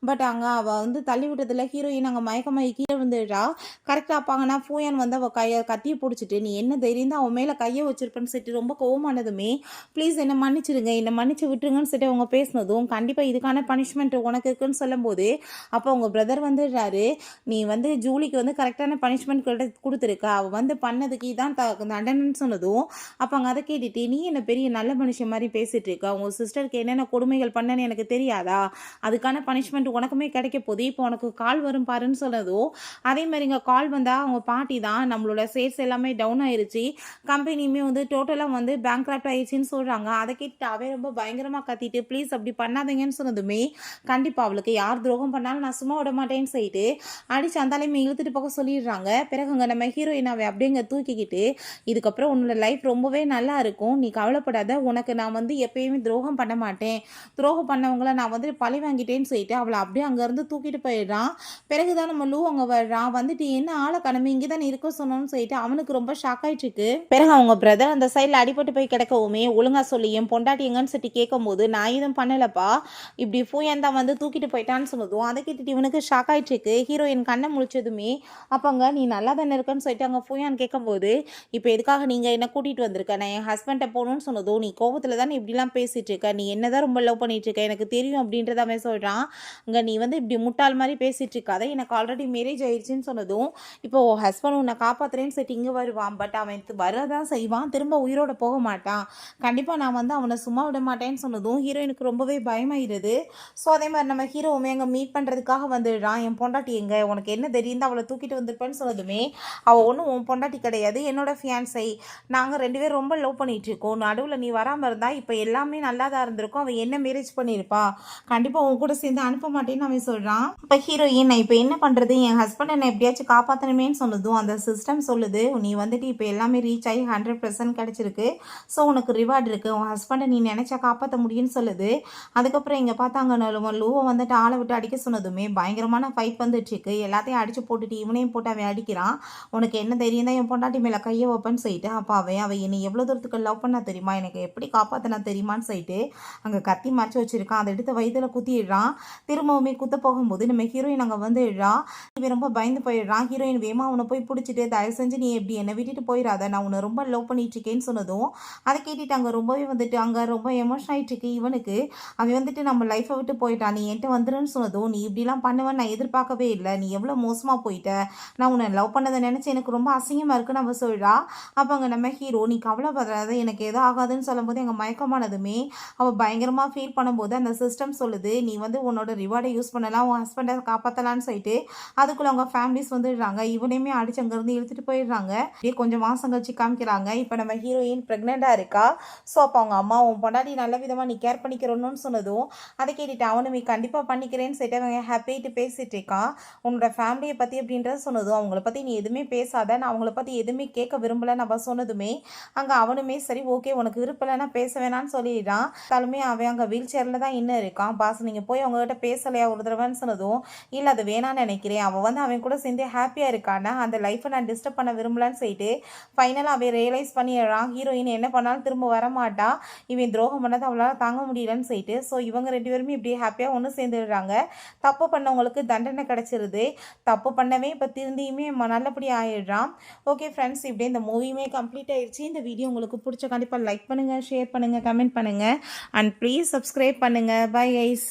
A: பட் அங்கே அவள் வந்து தள்ளி விட்டதில் ஹீரோயின் அங்கே மயக்கமாகி கீழே வந்துடுறா. கரெக்டாக அப்பாங்கன்னா ஃபூயான் வந்து அவள் கத்தியை பிடிச்சிட்டு நீ என்ன தைரியம் தான் அவன் மேலே கையை வச்சிருப்பேன்னு சொல்லிட்டு ரொம்ப கோவமானதுமே ப்ளீஸ் என்னை மன்னிச்சிடுங்க என்னை மன்னிச்சு விட்டுருங்கன்னு சொல்லிட்டு அவங்க பேசினதும் கண்டிப்பாக இதுக்கான பனிஷ்மெண்ட் பனிஷ்மெண்ட் உனக்கு இருக்குன்னு சொல்லும்போது அப்போ உங்கள் பிரதர் வந்துடுறாரு. நீ வந்து ஜூலிக்கு வந்து கரெக்டான பனிஷ்மெண்ட் கொடுத்துருக்க, அவள் வந்து பண்ணதுக்கு இதான் தண்டனைன்னு சொன்னதும் அப்போ அங்கே அதை கேட்டுட்டு நீ என்ன பெரிய நல்ல மனுஷன் மாதிரி பேசிட்டு இருக்க, உங்கள் சிஸ்டருக்கு என்னென்ன கொடுமைகள் பண்ணன்னு எனக்கு தெரியாதா, அதுக்கான பனிஷ்மெண்ட் உனக்குமே கிடைக்க போகுது, இப்போ உனக்கு கால் வரும் பாருன்னு சொன்னதும் அதே மாதிரி இங்கே கால் வந்தால் அவங்க பாட்டி தான் நம்மளோட சேல்ஸ் எல்லாமே டவுன் ஆயிடுச்சு, கம்பெனியுமே வந்து டோட்டலாக வந்து பேங்க்ராப்ட் ஆயிடுச்சின்னு சொல்கிறாங்க. அதை கேட்டு அவன் ரொம்ப பயங்கரமாக கத்திட்டு ப்ளீஸ் அப்படி பண்ணாதீங்கன்னு சொன்னதுமே கண்டிப்பாக அவளுக்கு யார் துரோகம் பண்ணாலும் நான் சும்மா விட மாட்டேன்னு சொல்லிட்டு அடிச்சு அந்தாலையுமே இழுத்துட்டு போக சொல்லிடுறாங்க. பிறகு அங்கே நம்ம ஹீரோயினாவை அப்படிங்க தூக்கிக்கிட்டு இதுக்கப்புறம் உன்னோட லைஃப் ரொம்பவே நல்லா இருக்கும், நீ கவலைப்படாத, உனக்கு நான் வந்து எப்பயுமே துரோகம் பண்ண மாட்டேன், துரோகம் பண்ணவங்கள நான் வந்து பழி வாங்கிட்டேன்னு சொல்லிட்டு அவளை அப்படியே அங்கேருந்து தூக்கிட்டு போயிடுறான். பிறகுதான் நம்ம லூ அங்கே வர்றான். வந்துட்டு என்ன ஆளை கடமை இங்கே தான் இருக்க சொன்னோன்னு சொல்லிட்டு அவனுக்கு ரொம்ப ஷாக் ஆயிட்டு இருக்கு. பிறகு அவங்க பிரதர் அந்த சைடில் அடிபட்டு போய் கிடக்கவுமே ஒழுங்கா சொல்லி என் பொண்டாட்டி எங்கன்னு சொல்லி கேட்கும்போது நான் எதுவும் பண்ணலப்பா, இப்படி ஃபூயன் தான் வந்து தூக்கிட்டு போயிட்டான்னு சொன்னதும் அதை கேட்டுட்டு இவனுக்கு ஷாக் ஆயிட்டு இருக்கு. ஹீரோயின் கண்ணை முழிச்சதுமே அப்போங்க நீ நல்லா தானே இருக்கன்னு சொல்லிட்டு அங்கே ஃபூயான்னு கேட்கும்போது இப்போ எதுக்காக நீங்கள் என்ன கூட்டிகிட்டு வந்திருக்க, நான் என் ஹஸ்பண்டை போகணும்னு சொன்னதும் நீ கோபத்தில் தான் இப்படிலாம் பேசிகிட்டு இருக்க, நீ என்ன தான் ரொம்ப லவ் பண்ணிட்டு இருக்க எனக்கு தெரியும் அப்படின்றத அவன் சொல்கிறான். அங்கே நீ வந்து இப்படி முட்டாள் மாதிரி பேசிகிட்டு இருக்காத, எனக்கு ஆல்ரெடி மேரேஜ் ஆயிடுச்சுன்னு சொன்னதும் இப்போ ஹஸ்பண்ட் உன்னை காப்பாற்றுறேன்னு சொல்லிட்டு இங்கே வருவான், பட் அவன் வரதான் செய்வான், திரும்ப உயிரோட போக மாட்டான், கண்டிப்பாக நான் வந்து அவனை சும்மா விட மாட்டேன்னு சொன்னதும் ஹீரோயினுக்கு ரொம்பவே பயமாயிருது. ஸோ அதே மாதிரி நம்ம ஹீரோவுமே அங்கே மீட் பண்ணுறதுக்காக வந்துடுறான். என் பொண்டாட்டி எங்கே, உனக்கு என்ன தெரியும் அவளை தூக்கிட்டு வந்திருப்பேன்னு சொன்னதுமே அவள் ஒன்றும் உன் பொண்டாட்டி கிடையாது, என்னோட ஃபியான்ஸை, நாங்கள் 2 பேரும் ரொம்ப லவ் பண்ணிகிட்டு இருக்கோம், நடுவில் நீ வராமல் இருந்தால் இப்போ எல்லாமே நல்லா தான் இருந்திருக்கும், அவன் என்ன மேரேஜ் பண்ணியிருப்பா, கண்டிப்பாக உன் கூட சேர்ந்து அனுப்ப மாட்டேன்னு அவன் சொல்கிறான். இப்போ ஹீரோயின் நான் இப்போ என்ன பண்ணுறது, என் ஹஸ்பண்ட் என்னை எப்படியாச்சும் காப்பாற்றணுமேன்னு சொன்னதும் அந்த சிஸ்டம் சொல்லுது நீ வந்துட்டு இப்போ எல்லாமே ரீச் ஆகி 100% கிடச்சிருக்கு, ஸோ உனக்கு ரிவார்டு இருக்குது, உன் ஹஸ்பண்டை நீ நினச்சா காப்பாற்ற முடியும்னு சொல்லுது. அதுக்கப்புறம் இங்கே பார்த்தாங்க லூவை வந்துட்டு ஆளை விட்டு அடிக்க சொன்னதுமே பயங்கரமான ஃபைட் வந்துட்டுருக்கு, எல்லாத்தையும் அடித்து போட்டுட்டு இவனையும் போட்டு அவன் அடிக்கிறான். உனக்கு என்ன தெரியும் தான் என் பொண்டாட்டி மேலே கையை வைப்பேன்னு சொல்லிட்டு அப்போ அவன் என்னை எவ்வளோ தூரத்துக்கு லவ் பண்ணா தெரியுமா, எனக்கு எப்படி காப்பாற்றினா தெரியுமான்னு சொல்லிட்டு அங்கே கத்தி மறைச்சி வச்சிருக்கான். அதை எடுத்து வயிற்றுல குத்திடுறான். திரும்பவுமே குத்த போகும்போது நம்ம ஹீரோயின் அங்கே வந்துடுறான். இவன் ரொம்ப பயந்து போயிடுறான். ஹீரோயின் வேமா அவனை போய் பிடிச்சிட்டு தயவு செஞ்சு நீ எப்படி என்னை விட்டுட்டு போயிடாத, நான் உன்னை ரொம்ப லவ் பண்ணிட்டு இருக்கேன்னு சொன்னதும் அதை கேட்டுட்டு அங்கே ரொம்பவே வந்துட்டு அங்கே ரொம்ப எமோஷன் ஆகிட்டு இருக்கு இவனுக்கு. அவன் வந்துட்டு நம்ம லைஃப்பை விட்டு போயிட்டான், நீ என்கிட்ட வந்துருன்னு சொன்னதும் நீ இப்படிலாம் பண்ணுவேன்னு நான் எதிர்பார்க்கவே இல்லை, நீ எவ்வளோ மோசமாக போயிட்ட, நான் உன்னை லவ் பண்ணதை நினச்சி எனக்கு ரொம்ப அசிங்கமாக இருக்குன்னு அவன் சொல்கிறா. அப்போ அங்கே நம்ம ஹீரோ நீ கவலைப்படாத எனக்கு எதுவும் ஆகாதுன்னு சொல்லும்போது எங்கள் மயக்கமானதுமே அவள் பயங்கரமாக ஃபீல் பண்ணும்போது அந்த சிஸ்டம் சொல்லுது நீ வந்து உன்னோட ரிவார்டை யூஸ் பண்ணலாம், உன் ஹஸ்பண்டை காப்பாற்றலான்னு சொல்லிட்டு அதுக்குள்ளே அவங்க ஃபேமிலிஸ் வந்துடுறாங்க. இவனையுமே அடிச்சு அங்கேருந்து இழுத்துட்டு போயிடுறாங்க. இதே கொஞ்சம் மாதம் கழிச்சு காமிக்கிறாங்க. இப்போ நம்ம ஹீரோயின் ப்ரெக்னெண்ட்டாக இருக்கா. ஸோ அப்போ அவங்க அம்மா உன் பொண்டாட்டி நல்ல விதமாக நீ கேர் பண்ணிக்கிறோன்னு சொன்னதும் அதை கேட்டுட்டு அவனுமே கண்டிப்பாக பண்ணிக்கிறேன்னு சொல்லிட்டு அவங்க ஹாப்பிட்டு பேசிகிட்டு இருக்கான். உன்னோட ஃபேமிலியை பற்றி அப்படின்றத சொன்னதும் அவங்கள பற்றி நீ எதுவுமே பேசாத, நான் அவங்கள பற்றி எதுவுமே கேட்க விரும்பலை நம்ம சொன்னதுமே அங்கே அவனுமே சரி ஓகே உனக்கு விருப்பலைன்னா பேச வேணான்னு சொல்லிடுறான். தாலுமே அவன் அங்கே வீல் சேரில் தான் இன்னும் இருக்கான். பாஸ் நீங்கள் போய் அவங்ககிட்ட பேசலையா ஒரு தடவைன்னு சொன்னதும் இல்லை அது வேணான்னு நினைக்கிறேன், அவன் வந்து அவன் கூட சேர்ந்து ஹாப்பியாக இருக்கானா, அந்த லைஃப்பை நான் டிஸ்டர்ப் பண்ண விரும்பலன்னு சொல்லிட்டு ஃபைனலாக அவன் ரியலைஸ் பண்ணிடுறான். ஹீரோயின் என்ன பண்ணாலும் திரும்ப வரமாட்டா, இவன் துரோகம் பண்ணதை அவளால் தாங்க முடியலன்னு சொல்லிட்டு. ஸோ இவங்க 2 பேருமே இப்படி ஹாப்பியாக ஒன்று சேர்ந்துடுறாங்க. தப்பு பண்ணவங்களுக்கு தண்டனை கிடச்சிருது. தப்பு பண்ணவே இப்போ திருந்தியுமே நல்லபடி ஆயிடுறான். ஓகே ஃப்ரெண்ட்ஸ், இப்படியே இந்த மூவியுமே கம்ப்ளீட் ஆயிடுச்சு. இந்த வீடியோ உங்களுக்கு பிடிச்ச கண்டிப்பாக லைக் பண்ணுங்கள், ஷேர் பண்ணுங்கள், கமெண்ட் பண்ணுங்கள் அண்ட் ப்ளீஸ் சப்ஸ்கிரைப் பண்ணுங்கள். Bye guys.